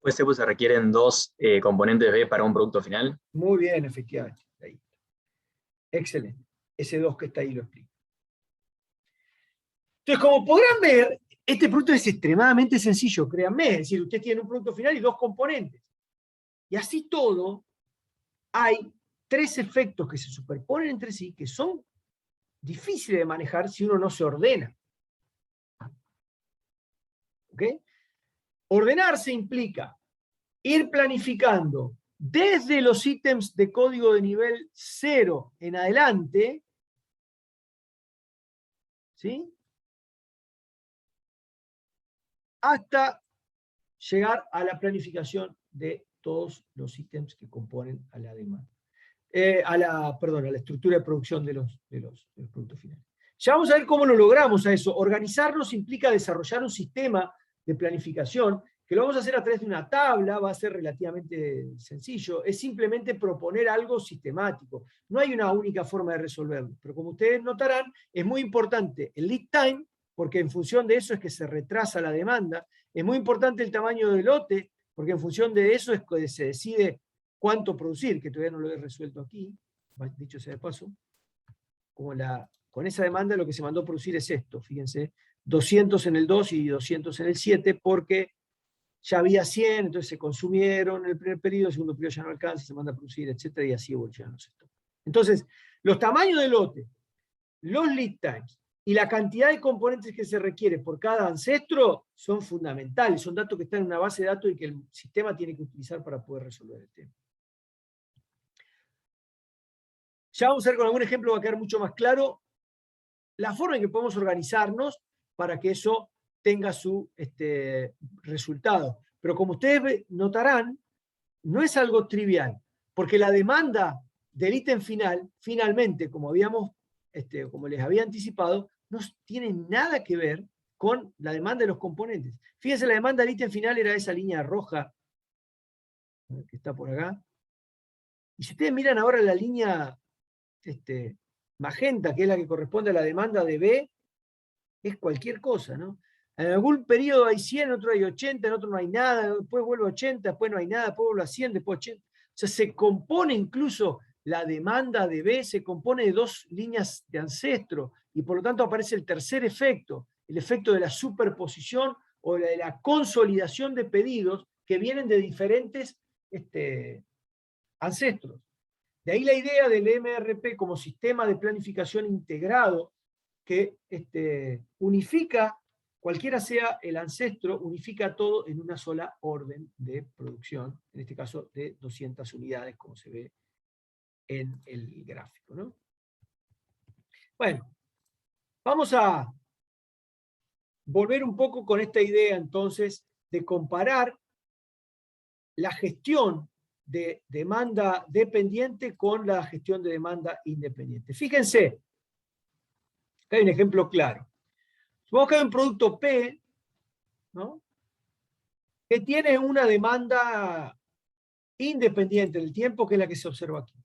Pues se requieren 2 componentes B para un producto final. Muy bien, efectivamente. Ahí. Excelente. Ese 2 que está ahí lo explica. Entonces, como podrán ver, este producto es extremadamente sencillo, créanme. Es decir, usted tiene un producto final y 2 componentes. Y así todo, hay 3 efectos que se superponen entre sí, que son difíciles de manejar si uno no se ordena. ¿Ok? Ordenarse implica ir planificando desde los ítems de código de nivel 0 en adelante, ¿sí? Hasta llegar a la planificación de todos los ítems que componen a la demanda. A la estructura de producción de los productos finales. Ya vamos a ver cómo lo logramos a eso. Organizarnos implica desarrollar un sistema de planificación, que lo vamos a hacer a través de una tabla, va a ser relativamente sencillo, es simplemente proponer algo sistemático. No hay una única forma de resolverlo, pero como ustedes notarán, es muy importante el lead time, porque en función de eso es que se retrasa la demanda, es muy importante el tamaño del lote, porque en función de eso es que se decide cuánto producir, que todavía no lo he resuelto aquí, dicho sea de paso. Con esa demanda lo que se mandó a producir es esto, fíjense, 200 en el 2 y 200 en el 7, porque ya había 100, entonces se consumieron en el primer periodo, el segundo periodo ya no alcanza, se manda a producir, etcétera, y así evolucionan los stocks. Entonces, los tamaños del lote, los lead times y la cantidad de componentes que se requiere por cada ancestro son fundamentales, son datos que están en una base de datos y que el sistema tiene que utilizar para poder resolver el tema. Ya vamos a ver con algún ejemplo, va a quedar mucho más claro la forma en que podemos organizarnos para que eso tenga su resultado. Pero como ustedes notarán, no es algo trivial, porque la demanda del ítem final, finalmente, como les había anticipado, no tiene nada que ver con la demanda de los componentes. Fíjense, la demanda del ítem final era esa línea roja que está por acá. Y si ustedes miran ahora la línea magenta, que es la que corresponde a la demanda de B, es cualquier cosa, ¿no? En algún periodo hay 100, en otro hay 80, en otro no hay nada, después vuelve a 80, después no hay nada, después vuelve a 100, después 80. O sea, se compone incluso la demanda de B, se compone de 2 líneas de ancestro, y por lo tanto aparece el tercer efecto, el efecto de la superposición o de la consolidación de pedidos que vienen de diferentes ancestros. De ahí la idea del MRP como sistema de planificación integrado que unifica cualquiera sea el ancestro, unifica todo en una sola orden de producción, en este caso de 200 unidades, como se ve en el gráfico, ¿no? Bueno, vamos a volver un poco con esta idea entonces de comparar la gestión de demanda dependiente con la gestión de demanda independiente. Fíjense, acá hay un ejemplo claro. Supongamos que hay un producto P, ¿no?, que tiene una demanda independiente del tiempo, que es la que se observa aquí.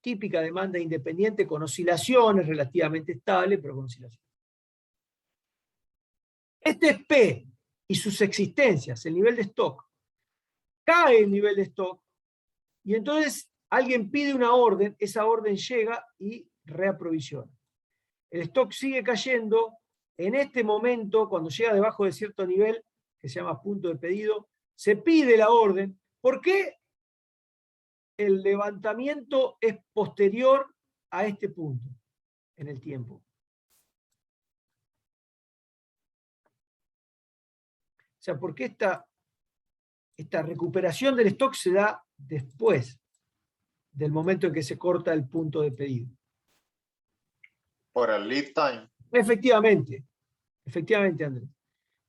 Típica demanda independiente con oscilaciones, relativamente estable, pero con oscilaciones. Este es P y sus existencias, el nivel de stock. Cae el nivel de stock y entonces alguien pide una orden, esa orden llega y reaprovisiona. El stock sigue cayendo. En este momento, cuando llega debajo de cierto nivel, que se llama punto de pedido, se pide la orden. ¿Por qué el levantamiento es posterior a este punto en el tiempo? O sea, ¿por qué esta recuperación del stock se da después del momento en que se corta el punto de pedido? Por el lead time. Efectivamente, Andrés.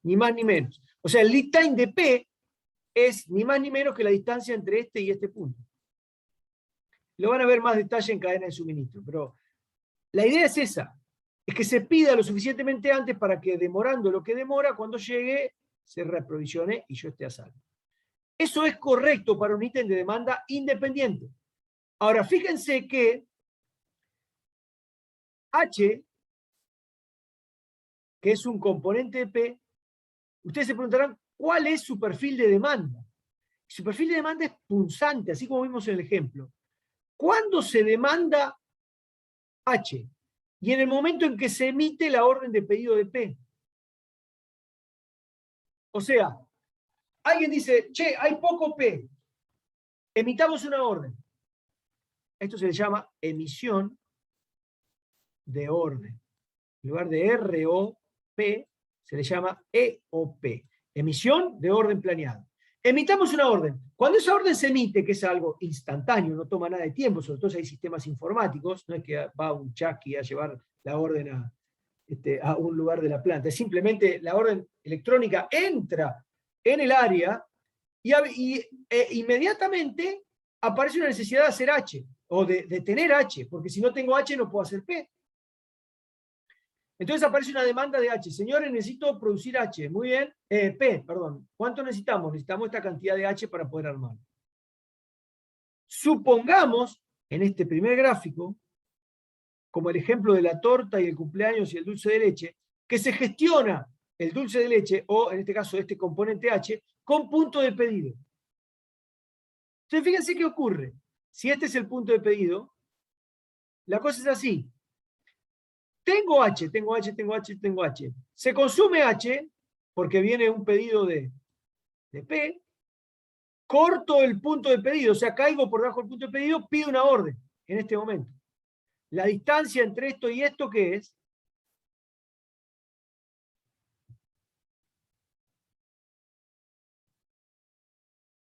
Ni más ni menos. O sea, el lead time de P es ni más ni menos que la distancia entre este y este punto. Lo van a ver más detalle en cadena de suministro, pero la idea es esa, es que se pida lo suficientemente antes para que, demorando lo que demora, cuando llegue se reaprovisione y yo esté a salvo. Eso es correcto para un ítem de demanda independiente. Ahora, fíjense que H, que es un componente de P, ustedes se preguntarán, ¿cuál es su perfil de demanda? Su perfil de demanda es punzante, así como vimos en el ejemplo. ¿Cuándo se demanda H? Y en el momento en que se emite la orden de pedido de P. O sea, alguien dice, che, hay poco P, emitamos una orden. Esto se le llama emisión de orden. En lugar de ROP, se le llama EOP, emisión de orden planeado. Emitamos una orden. Cuando esa orden se emite, que es algo instantáneo, no toma nada de tiempo, sobre todo si hay sistemas informáticos, no es que va un chaki a llevar la orden a un lugar de la planta, es simplemente la orden electrónica entra en el área y inmediatamente aparece una necesidad de hacer H, o de tener H, porque si no tengo H no puedo hacer P. Entonces aparece una demanda de H. Señores, necesito producir H. Muy bien. P, perdón. ¿Cuánto necesitamos? Necesitamos esta cantidad de H para poder armar. Supongamos, en este primer gráfico, como el ejemplo de la torta y el cumpleaños y el dulce de leche, que se gestiona el dulce de leche, o en este caso este componente H, con punto de pedido. Entonces fíjense qué ocurre. Si este es el punto de pedido, la cosa es así. Tengo H. Se consume H, porque viene un pedido de P, corto el punto de pedido, o sea, caigo por debajo del punto de pedido, pido una orden en este momento. La distancia entre esto y esto, ¿qué es?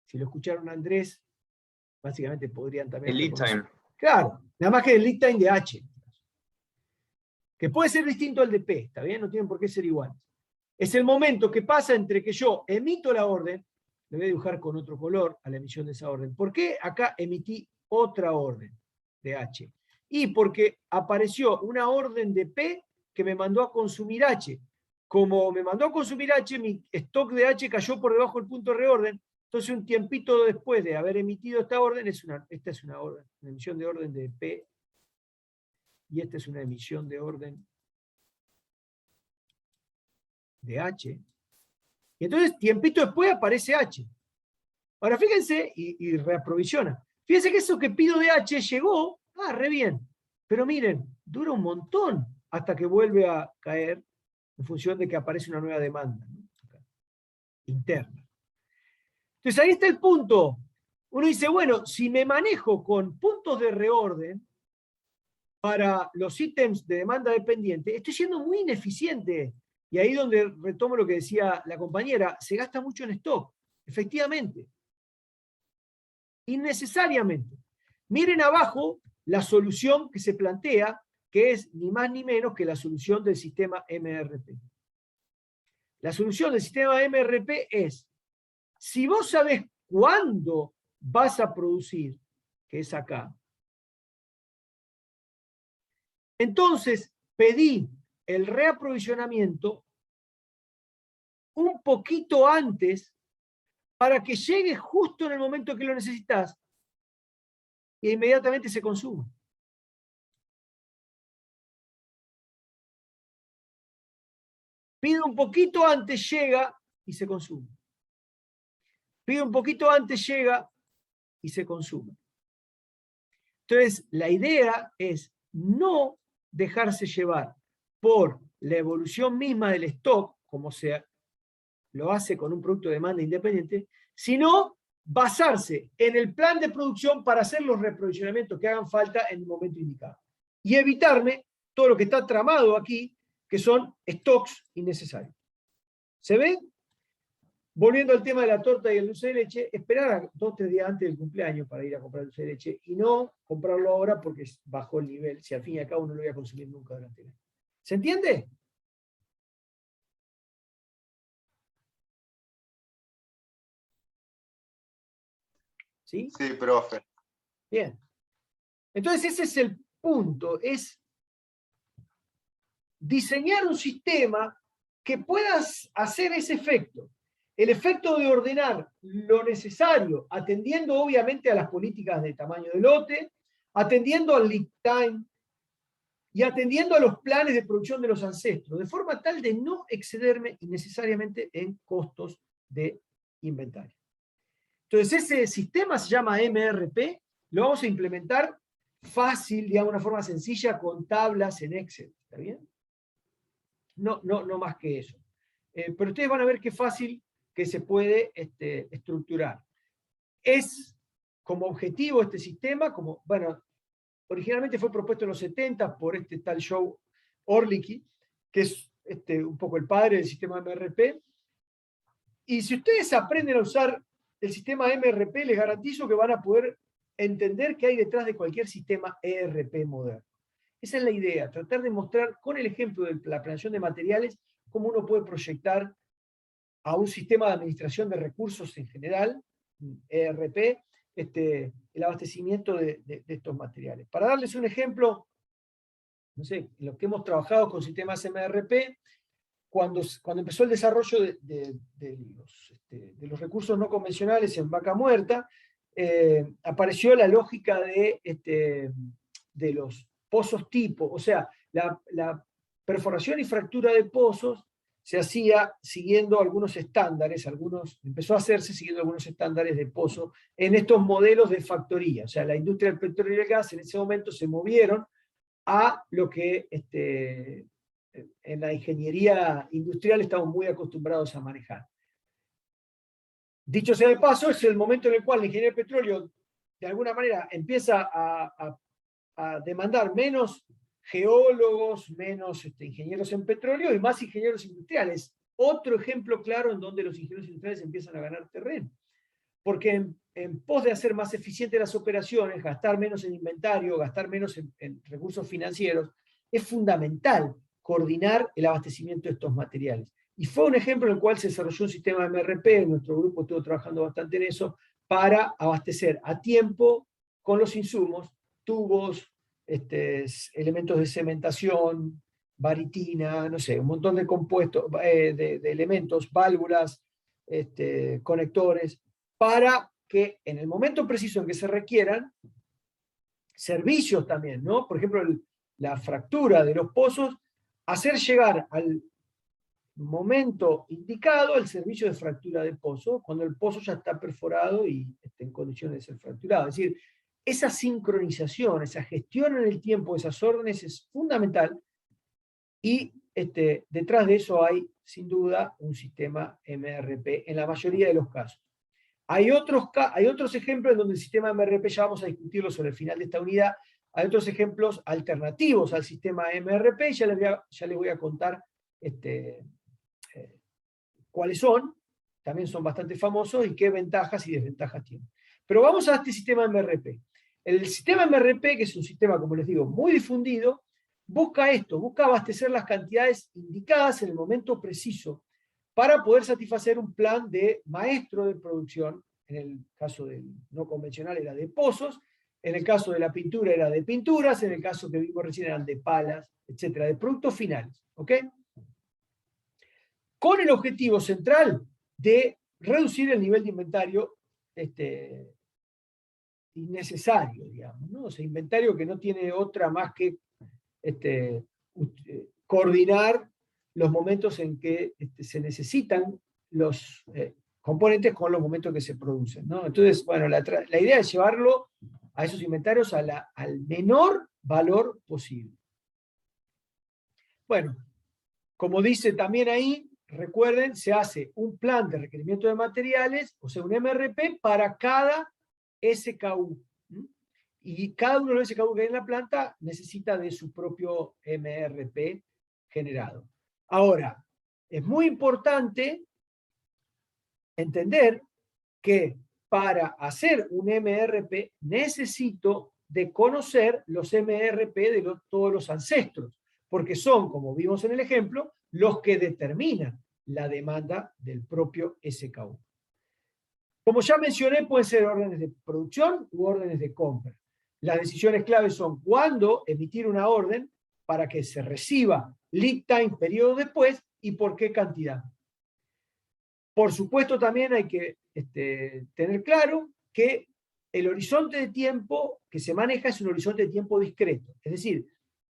Si lo escucharon a Andrés, básicamente podrían también... El lead time. Claro, nada más que el lead time de H. Que puede ser distinto al de P, ¿está bien? No tienen por qué ser iguales. Es el momento que pasa entre que yo emito la orden, le voy a dibujar con otro color a la emisión de esa orden. ¿Por qué acá emití otra orden de H? Y porque apareció una orden de P que me mandó a consumir H. Como me mandó a consumir H, mi stock de H cayó por debajo del punto de reorden. Entonces, un tiempito después de haber emitido esta orden, esta es una orden, una emisión de orden de P, y esta es una emisión de orden de H. Y entonces, tiempito después aparece H. Ahora fíjense, y reaprovisiona. Fíjense que eso que pido de H llegó, re bien. Pero miren, dura un montón hasta que vuelve a caer en función de que aparece una nueva demanda, ¿no? Interna. Entonces ahí está el punto. Uno dice, bueno, si me manejo con puntos de reorden, para los ítems de demanda dependiente, estoy siendo muy ineficiente. Y ahí donde retomo lo que decía la compañera, se gasta mucho en stock, efectivamente. Innecesariamente. Miren abajo la solución que se plantea, que es ni más ni menos que la solución del sistema MRP. La solución del sistema MRP es, si vos sabés cuándo vas a producir, que es acá, entonces pedí el reaprovisionamiento un poquito antes para que llegue justo en el momento que lo necesitas e inmediatamente se consuma. Pido un poquito antes, llega y se consume. Pido un poquito antes, llega y se consume. Entonces, la idea es no dejarse llevar por la evolución misma del stock, como se lo hace con un producto de demanda independiente, sino basarse en el plan de producción para hacer los reprovisionamientos que hagan falta en el momento indicado. Y evitarme todo lo que está tramado aquí, que son stocks innecesarios. ¿Se ve? Volviendo al tema de la torta y el dulce de leche, esperar a 2 o 3 días antes del cumpleaños para ir a comprar dulce de leche y no comprarlo ahora porque bajó el nivel, si al fin y al cabo no lo voy a consumir nunca durante el año. ¿Se entiende? ¿Sí? Sí, profe. Bien. Entonces ese es el punto, es diseñar un sistema que pueda hacer ese efecto. El efecto de ordenar lo necesario, atendiendo obviamente a las políticas de tamaño de lote, atendiendo al lead time y atendiendo a los planes de producción de los ancestros, de forma tal de no excederme innecesariamente en costos de inventario. Entonces ese sistema se llama MRP, lo vamos a implementar fácil, digamos, de una forma sencilla, con tablas en Excel. ¿Está bien? No más que eso. Pero ustedes van a ver qué fácil que se puede estructurar. Es como objetivo este sistema, como, bueno, originalmente fue propuesto en los 70 por este tal Joe Orlicki, que es un poco el padre del sistema MRP. Y si ustedes aprenden a usar el sistema MRP, les garantizo que van a poder entender qué hay detrás de cualquier sistema ERP moderno. Esa es la idea, tratar de mostrar con el ejemplo de la planeación de materiales cómo uno puede proyectar a un sistema de administración de recursos en general, ERP, el abastecimiento de estos materiales. Para darles un ejemplo, no sé, en lo que hemos trabajado con sistemas MRP, cuando empezó el desarrollo de los recursos no convencionales en vaca muerta, apareció la lógica de los pozos tipo, o sea, la perforación y fractura de pozos se hacía siguiendo algunos estándares, empezó a hacerse siguiendo algunos estándares de pozo en estos modelos de factoría. O sea, la industria del petróleo y el gas en ese momento se movieron a lo que en la ingeniería industrial estamos muy acostumbrados a manejar. Dicho sea de paso, es el momento en el cual la ingeniería del petróleo de alguna manera empieza a demandar menos geólogos, menos ingenieros en petróleo y más ingenieros industriales. Otro ejemplo claro en donde los ingenieros industriales empiezan a ganar terreno. Porque en pos de hacer más eficientes las operaciones, gastar menos en inventario, gastar menos en recursos financieros, es fundamental coordinar el abastecimiento de estos materiales. Y fue un ejemplo en el cual se desarrolló un sistema de MRP, nuestro grupo estuvo trabajando bastante en eso, para abastecer a tiempo con los insumos, tubos, elementos de cementación, baritina, no sé, un montón de compuestos, de elementos, válvulas, conectores, para que en el momento preciso en que se requieran, servicios también, ¿no? Por ejemplo, la fractura de los pozos, hacer llegar al momento indicado el servicio de fractura de pozo, cuando el pozo ya está perforado y en condiciones de ser fracturado. Es decir, esa sincronización, esa gestión en el tiempo de esas órdenes es fundamental y detrás de eso hay, sin duda, un sistema MRP en la mayoría de los casos. Hay otros ejemplos en donde el sistema MRP, ya vamos a discutirlo sobre el final de esta unidad, Hay otros ejemplos alternativos al sistema MRP, ya les voy a contar cuáles son, también son bastante famosos y qué ventajas y desventajas tienen. Pero vamos a este sistema MRP. El sistema MRP, que es un sistema, como les digo, muy difundido, busca esto, busca abastecer las cantidades indicadas en el momento preciso para poder satisfacer un plan de maestro de producción. En el caso del no convencional era de pozos, en el caso de la pintura era de pinturas, en el caso que vimos recién eran de palas, etcétera, de productos finales. ¿Ok? Con el objetivo central de reducir el nivel de inventario innecesario, digamos, ¿no? O sea, inventario que no tiene otra más que coordinar los momentos en que se necesitan los componentes con los momentos que se producen, ¿no? Entonces, bueno, la idea es llevarlo a esos inventarios al menor valor posible. Bueno, como dice también ahí, recuerden, se hace un plan de requerimiento de materiales, o sea, un MRP para cada SKU. Y cada uno de los SKU que hay en la planta necesita de su propio MRP generado. Ahora, es muy importante entender que para hacer un MRP necesito de conocer los MRP de todos los ancestros, porque son, como vimos en el ejemplo, los que determinan la demanda del propio SKU. Como ya mencioné, pueden ser órdenes de producción u órdenes de compra. Las decisiones claves son cuándo emitir una orden para que se reciba lead time periodo después y por qué cantidad. Por supuesto, también hay que tener claro que el horizonte de tiempo que se maneja es un horizonte de tiempo discreto. Es decir,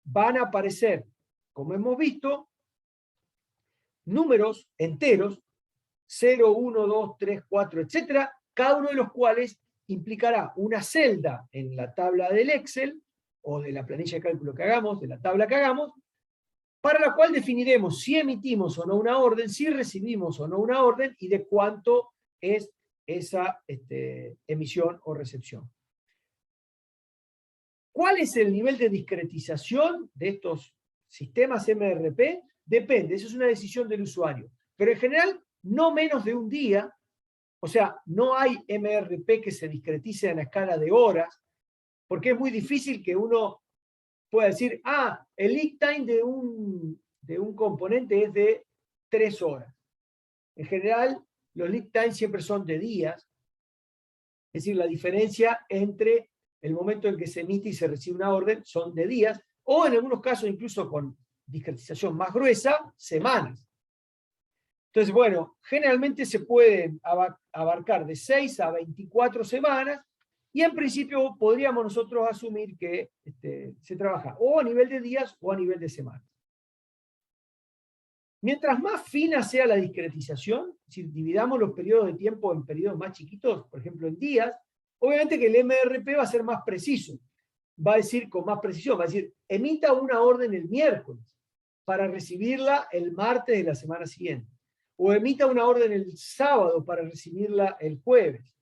van a aparecer, como hemos visto, números enteros, 0, 1, 2, 3, 4, etc., cada uno de los cuales implicará una celda en la tabla del Excel, o de la planilla de cálculo que hagamos, de la tabla que hagamos, para la cual definiremos si emitimos o no una orden, si recibimos o no una orden, y de cuánto es esa emisión o recepción. ¿Cuál es el nivel de discretización de estos sistemas MRP? Depende, eso es una decisión del usuario. Pero en general, no menos de un día. O sea, no hay MRP que se discretice en la escala de horas, porque es muy difícil que uno pueda decir, el lead time de un componente es de 3 horas. En general, los lead times siempre son de días, es decir, la diferencia entre el momento en que se emite y se recibe una orden son de días, o en algunos casos, incluso con discretización más gruesa, semanas. Entonces, bueno, generalmente se pueden abarcar de 6 a 24 semanas, y en principio podríamos nosotros asumir que se trabaja o a nivel de días o a nivel de semanas. Mientras más fina sea la discretización, si dividamos los periodos de tiempo en periodos más chiquitos, por ejemplo en días, obviamente que el MRP va a ser más preciso. Va a decir con más precisión, va a decir, emita una orden el miércoles para recibirla el martes de la semana siguiente. O emita una orden el sábado para recibirla el jueves.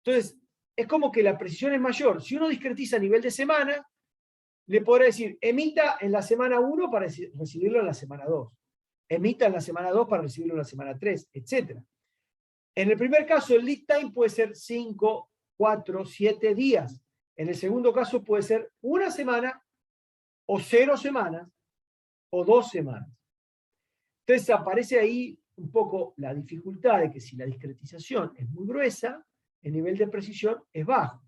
Entonces, es como que la precisión es mayor. Si uno discretiza a nivel de semana, le podrá decir, emita en la semana 1 para recibirlo en la semana 2. Emita en la semana 2 para recibirlo en la semana 3, etc. En el primer caso, el lead time puede ser 5, 4, 7 días. En el segundo caso puede ser 1 semana, o 0 semanas, o 2 semanas. Entonces aparece ahí un poco la dificultad de que si la discretización es muy gruesa, el nivel de precisión es bajo.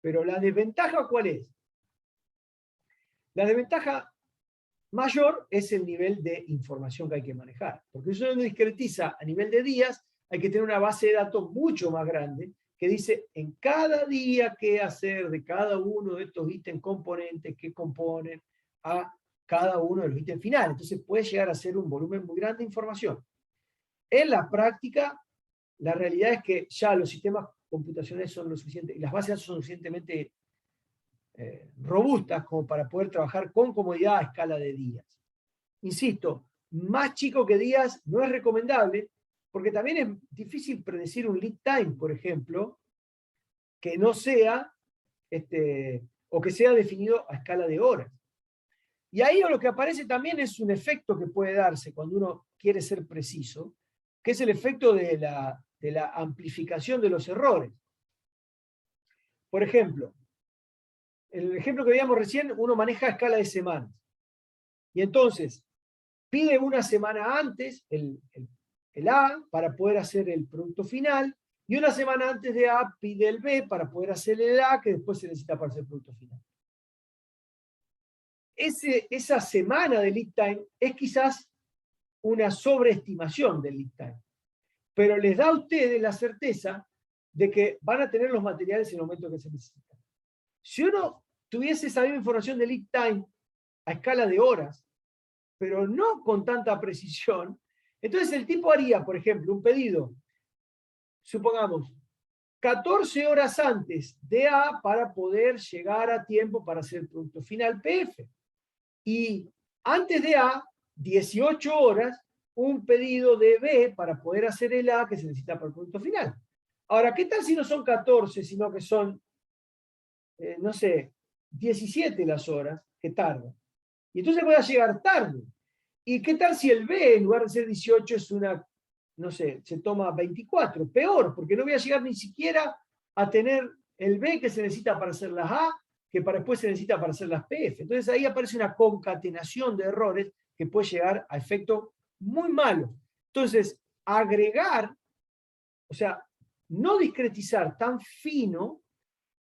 Pero la desventaja, ¿cuál es? La desventaja mayor es el nivel de información que hay que manejar. Porque si uno discretiza a nivel de días, hay que tener una base de datos mucho más grande que dice en cada día qué hacer de cada uno de estos ítems componentes que componen a cada uno de los ítems finales. Entonces puede llegar a ser un volumen muy grande de información. En la práctica, la realidad es que ya los sistemas computacionales son lo suficiente, y las bases de datos son suficientemente robustas como para poder trabajar con comodidad a escala de días. Insisto, más chico que días no es recomendable, porque también es difícil predecir un lead time, por ejemplo, que no sea o que sea definido a escala de horas. Y ahí lo que aparece también es un efecto que puede darse cuando uno quiere ser preciso, que es el efecto de la amplificación de los errores. Por ejemplo, el ejemplo que veíamos recién, uno maneja a escala de semanas. Y entonces, pide una semana antes el A para poder hacer el producto final, y una semana antes de A pide el B para poder hacer el A, que después se necesita para hacer el producto final. Esa semana de lead time es quizás una sobreestimación del lead time, pero les da a ustedes la certeza de que van a tener los materiales en el momento que se necesitan. Si uno tuviese esa misma información de lead time a escala de horas, pero no con tanta precisión, entonces el tipo haría, por ejemplo, un pedido, supongamos, 14 horas antes de A para poder llegar a tiempo para hacer el producto final PF. Y antes de A, 18 horas, un pedido de B para poder hacer el A que se necesita para el producto final. Ahora, ¿qué tal si no son 14, sino que son, no sé, 17 las horas que tardan? Y entonces voy a llegar tarde. ¿Y qué tal si el B, en lugar de ser 18, es una, no sé, se toma 24? Peor, porque no voy a llegar ni siquiera a tener el B que se necesita para hacer las A, que para después se necesita para hacer las PF. Entonces ahí aparece una concatenación de errores que puede llegar a efectos muy malos. Entonces, agregar, o sea, no discretizar tan fino,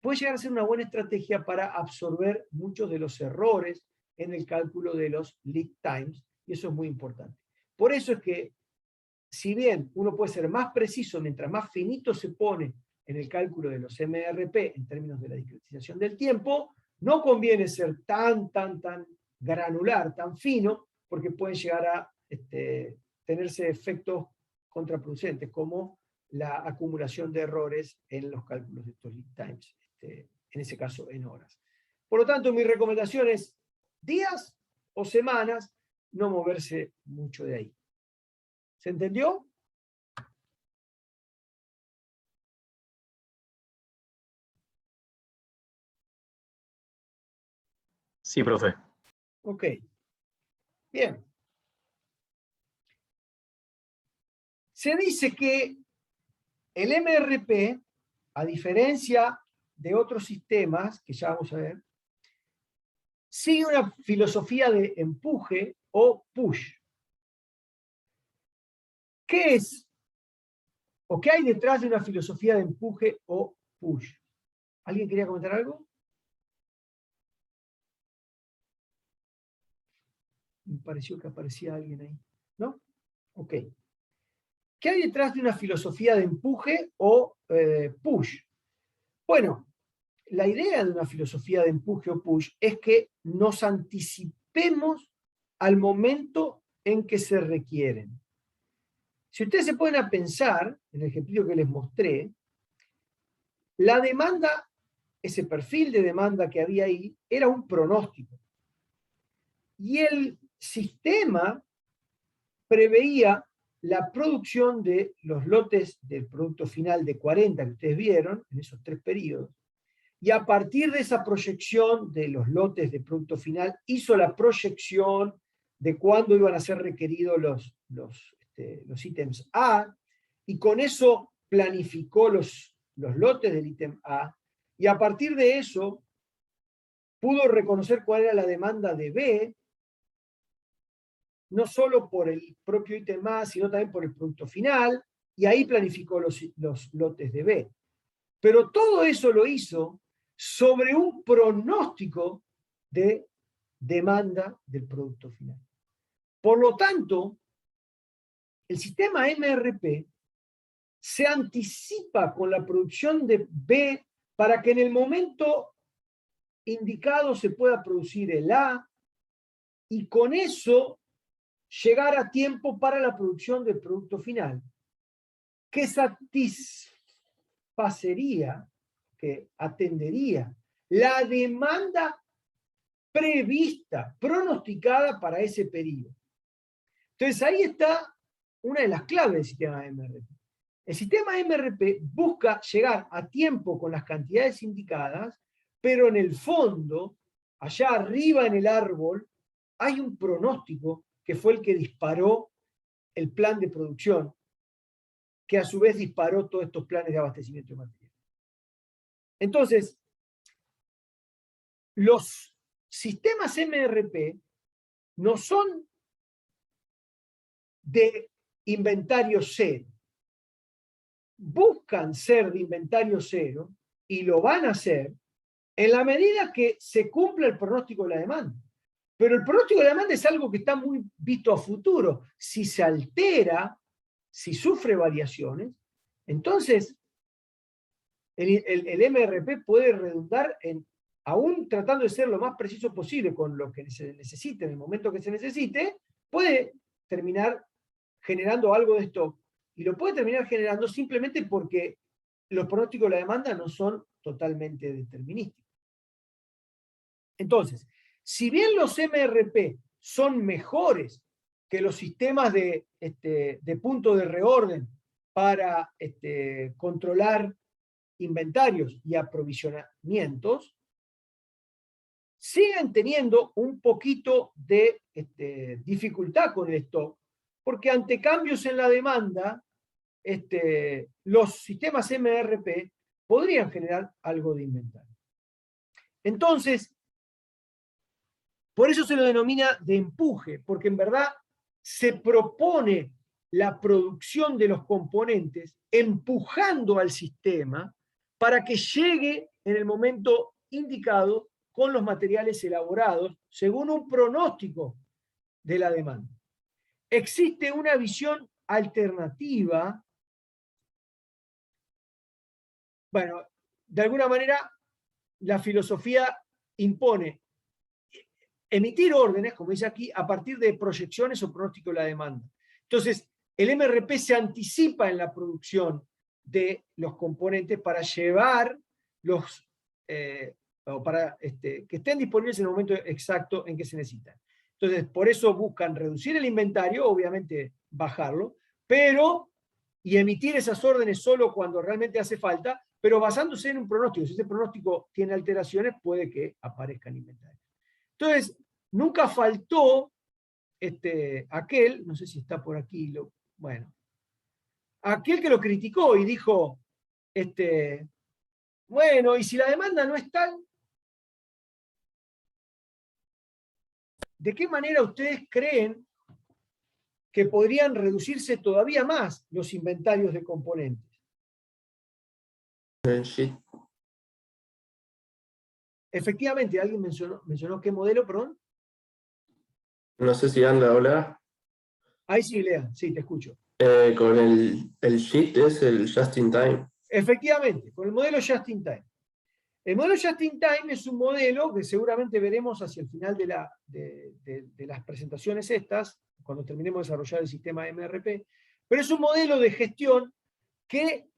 puede llegar a ser una buena estrategia para absorber muchos de los errores en el cálculo de los lead times, y eso es muy importante. Por eso es que, si bien uno puede ser más preciso mientras más finito se pone en el cálculo de los MRP en términos de la discretización del tiempo, no conviene ser tan granular, tan fino, porque pueden llegar a tenerse efectos contraproducentes, como la acumulación de errores en los cálculos de estos lead times, en ese caso en horas. Por lo tanto, mi recomendación es días o semanas, no moverse mucho de ahí. ¿Se entendió? Sí, profe. Ok. Bien. Se dice que el MRP, a diferencia de otros sistemas, que ya vamos a ver, sigue una filosofía de empuje o push. ¿Qué es? ¿O qué hay detrás de una filosofía de empuje o push? ¿Alguien quería comentar algo? Me pareció que aparecía alguien ahí. ¿No? Ok. ¿Qué hay detrás de una filosofía de empuje o push? Bueno, la idea de una filosofía de empuje o push es que nos anticipemos al momento en que se requieren. Si ustedes se ponen a pensar, en el ejemplo que les mostré, la demanda, ese perfil de demanda que había ahí, era un pronóstico. Y el sistema preveía la producción de los lotes del producto final de 40 que ustedes vieron en esos 3 periodos, y a partir de esa proyección de los lotes de producto final, hizo la proyección de cuándo iban a ser requeridos los ítems A, y con eso planificó los lotes del ítem A, y a partir de eso pudo reconocer cuál era la demanda de B, no solo por el propio ítem A, sino también por el producto final, y ahí planificó los lotes de B. Pero todo eso lo hizo sobre un pronóstico de demanda del producto final. Por lo tanto, el sistema MRP se anticipa con la producción de B para que en el momento indicado se pueda producir el A, y con eso llegar a tiempo para la producción del producto final, que satisfacería, que atendería la demanda prevista, pronosticada para ese periodo. Entonces ahí está una de las claves del sistema MRP. El sistema MRP busca llegar a tiempo con las cantidades indicadas, pero en el fondo, allá arriba en el árbol, hay un pronóstico que fue el que disparó el plan de producción, que a su vez disparó todos estos planes de abastecimiento de material. Entonces, los sistemas MRP no son de inventario cero. Buscan ser de inventario cero y lo van a hacer en la medida que se cumpla el pronóstico de la demanda. Pero el pronóstico de la demanda es algo que está muy visto a futuro. Si se altera, si sufre variaciones, entonces el MRP puede redundar en, aún tratando de ser lo más preciso posible con lo que se necesite en el momento que se necesite, puede terminar generando algo de stock. Y lo puede terminar generando simplemente porque los pronósticos de la demanda no son totalmente determinísticos. Entonces, si bien los MRP son mejores que los sistemas de punto de reorden para controlar inventarios y aprovisionamientos, siguen teniendo un poquito de dificultad con el stock, porque ante cambios en la demanda, los sistemas MRP podrían generar algo de inventario. Entonces, por eso se lo denomina de empuje, porque en verdad se propone la producción de los componentes empujando al sistema para que llegue en el momento indicado con los materiales elaborados según un pronóstico de la demanda. Existe una visión alternativa. Bueno, de alguna manera la filosofía impone emitir órdenes, como dice aquí, a partir de proyecciones o pronóstico de la demanda. Entonces, el MRP se anticipa en la producción de los componentes para llevar los, o para que estén disponibles en el momento exacto en que se necesitan. Entonces, por eso buscan reducir el inventario, obviamente bajarlo, pero, y emitir esas órdenes solo cuando realmente hace falta, pero basándose en un pronóstico. Si ese pronóstico tiene alteraciones, puede que aparezcan inventarios. Entonces, nunca faltó aquel, no sé si está por aquí, bueno, aquel que lo criticó y dijo, bueno, y si la demanda no es tal, ¿de qué manera ustedes creen que podrían reducirse todavía más los inventarios de componentes? El sheet. Efectivamente, alguien mencionó qué modelo, perdón. No sé si anda a hablar. Ahí sí, Lea, sí, te escucho. Con el sheet es el just in time. Efectivamente, con el modelo Just in Time. El modelo Just in Time es un modelo que seguramente veremos hacia el final de las presentaciones estas, cuando terminemos de desarrollar el sistema MRP, pero es un modelo de gestión que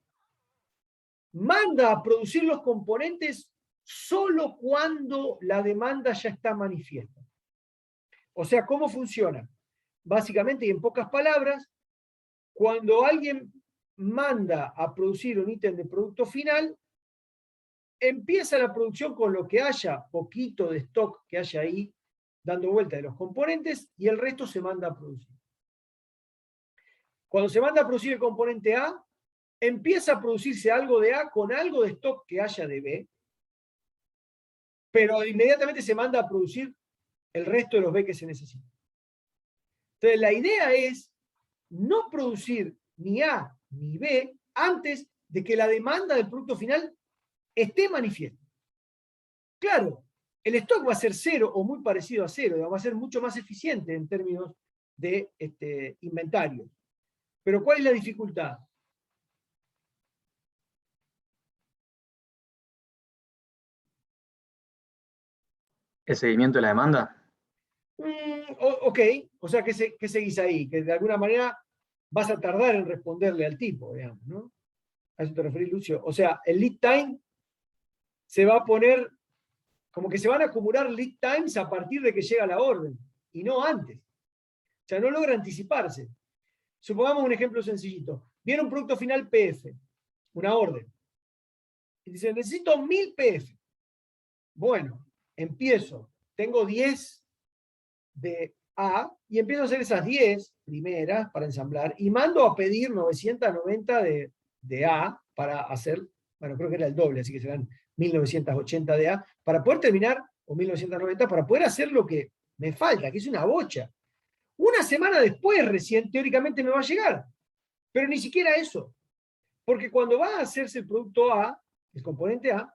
manda a producir los componentes solo cuando la demanda ya está manifiesta. O sea, ¿cómo funciona? Básicamente, y en pocas palabras, cuando alguien manda a producir un ítem de producto final, empieza la producción con lo que haya, poquito de stock que haya ahí, dando vuelta de los componentes, y el resto se manda a producir. Cuando se manda a producir el componente A, empieza a producirse algo de A con algo de stock que haya de B, pero inmediatamente se manda a producir el resto de los B que se necesitan. Entonces la idea es no producir ni A ni B antes de que la demanda del producto final esté manifiesta. Claro, el stock va a ser cero o muy parecido a cero, va a ser mucho más eficiente en términos de inventario. Pero ¿cuál es la dificultad? ¿El seguimiento de la demanda? Ok, o sea, ¿qué seguís ahí? Que de alguna manera vas a tardar en responderle al tipo, digamos, ¿no? ¿A eso te referís, Lucio? O sea, el lead time se va a poner, como que se van a acumular lead times a partir de que llega la orden, y no antes. O sea, no logra anticiparse. Supongamos un ejemplo sencillito. Viene un producto final PF, una orden. Y dice, necesito 1000 PF. bueno, empiezo, tengo 10 de A, y empiezo a hacer esas 10 primeras para ensamblar, y mando a pedir 990 de A para hacer, bueno, creo que era el doble, así que serán 1980 de A, para poder terminar, o 1990, para poder hacer lo que me falta, que es una bocha. Una semana después, recién, teóricamente me va a llegar, pero ni siquiera eso, porque cuando va a hacerse el producto A, el componente A,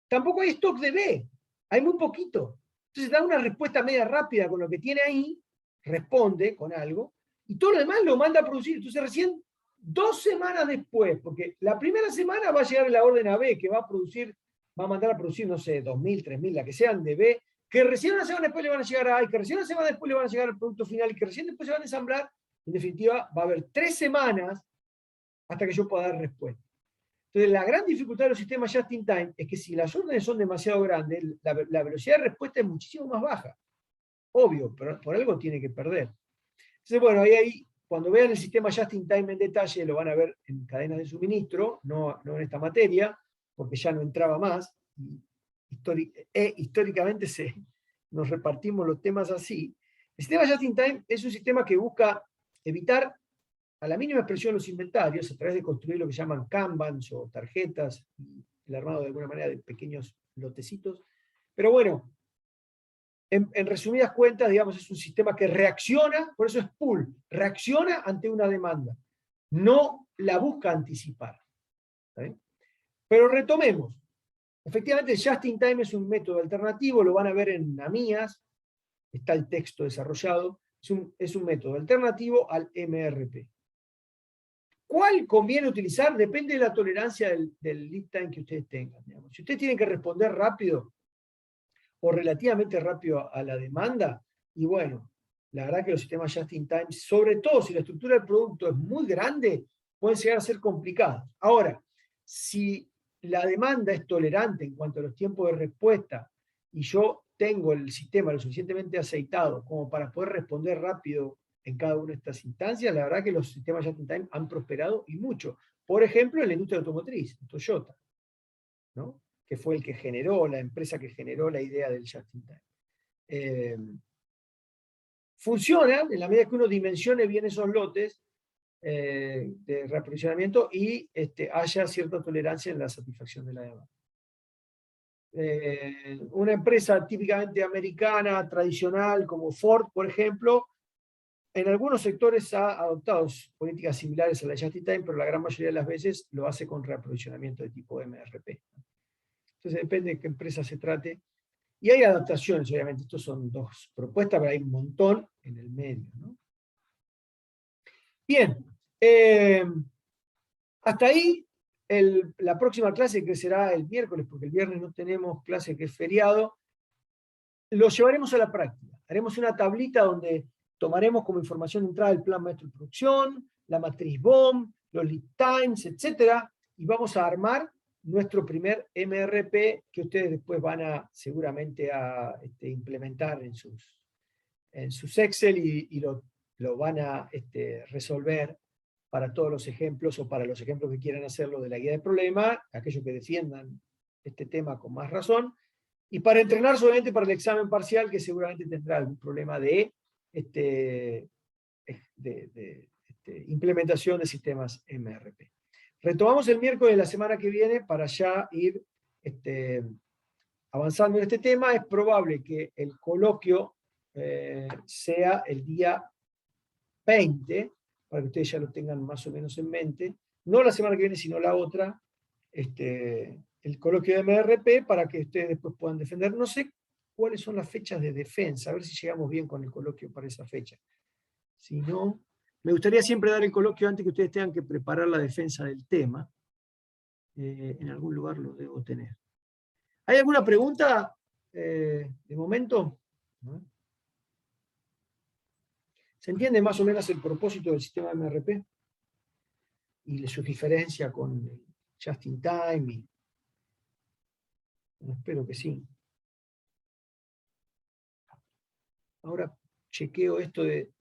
tampoco hay stock de B, hay muy poquito. Entonces da una respuesta media rápida con lo que tiene ahí, responde con algo, y todo lo demás lo manda a producir. Entonces recién 2 semanas después, porque la primera semana va a llegar la orden a B, que va a producir, va a mandar a producir, no sé, 2.000, 3.000, la que sean de B, que recién una semana después le van a llegar a A, y que recién una semana después le van a llegar al producto final, y que recién después se van a ensamblar. En definitiva, va a haber 3 semanas hasta que yo pueda dar respuesta. Entonces, la gran dificultad de los sistemas just-in-time es que si las órdenes son demasiado grandes, la velocidad de respuesta es muchísimo más baja. Obvio, pero por algo tiene que perder. Entonces, bueno, ahí cuando vean el sistema just-in-time en detalle, lo van a ver en cadenas de suministro, no en esta materia, porque ya no entraba más. Históricamente nos repartimos los temas así. El sistema just-in-time es un sistema que busca evitar a la mínima expresión los inventarios a través de construir lo que llaman kanbans o tarjetas, y el armado de alguna manera de pequeños lotecitos. Pero bueno, en resumidas cuentas, digamos, es un sistema que reacciona, por eso es pull, reacciona ante una demanda, no la busca anticipar. ¿Sí? Pero retomemos. Efectivamente, el just-in-time es un método alternativo, lo van a ver en AMIAS, está el texto desarrollado, es un método alternativo al MRP. ¿Cuál conviene utilizar? Depende de la tolerancia del lead time que ustedes tengan. Digamos. Si ustedes tienen que responder rápido o relativamente rápido a la demanda, y bueno, la verdad que los sistemas just-in-time, sobre todo si la estructura del producto es muy grande, pueden llegar a ser complicados. Ahora, si la demanda es tolerante en cuanto a los tiempos de respuesta, y yo tengo el sistema lo suficientemente aceitado como para poder responder rápido en cada una de estas instancias, la verdad que los sistemas just-in-time han prosperado y mucho. Por ejemplo, en la industria automotriz, Toyota, ¿no? Que fue el que generó, la empresa que generó la idea del just-in-time. Funciona en la medida que uno dimensione bien esos lotes de reaprovisionamiento y haya cierta tolerancia en la satisfacción de la demanda. Una empresa típicamente americana, tradicional, como Ford, por ejemplo, en algunos sectores ha adoptado políticas similares a la just-in-time, pero la gran mayoría de las veces lo hace con reaprovisionamiento de tipo MRP. Entonces depende de qué empresa se trate. Y hay adaptaciones, obviamente. Estos son 2 propuestas, pero hay un montón en el medio, ¿no? Bien. Hasta ahí la próxima clase, que será el miércoles, porque el viernes no tenemos clase, que es feriado, lo llevaremos a la práctica. Haremos una tablita donde tomaremos como información de entrada el plan maestro de producción, la matriz BOM, los lead times, etc. Y vamos a armar nuestro primer MRP que ustedes después van a seguramente a implementar en sus Excel y lo van a resolver para todos los ejemplos o para los ejemplos que quieran hacerlo de la guía de problema, aquellos que defiendan este tema con más razón, y para entrenar solamente para el examen parcial, que seguramente tendrá algún problema de implementación de sistemas MRP. Retomamos el miércoles de la semana que viene para ya ir avanzando en este tema. Es probable que el coloquio sea el día 20, para que ustedes ya lo tengan más o menos en mente. No la semana que viene, sino la otra. El coloquio de MRP, para que ustedes después puedan defender. No sé cuáles son las fechas de defensa, a ver si llegamos bien con el coloquio para esa fecha. Si no, me gustaría siempre dar el coloquio antes que ustedes tengan que preparar la defensa del tema. En algún lugar lo debo tener. ¿Hay alguna pregunta de momento? ¿No? ¿Se entiende más o menos el propósito del sistema MRP? Y su diferencia con el just-in-time. Espero que sí. Ahora chequeo esto de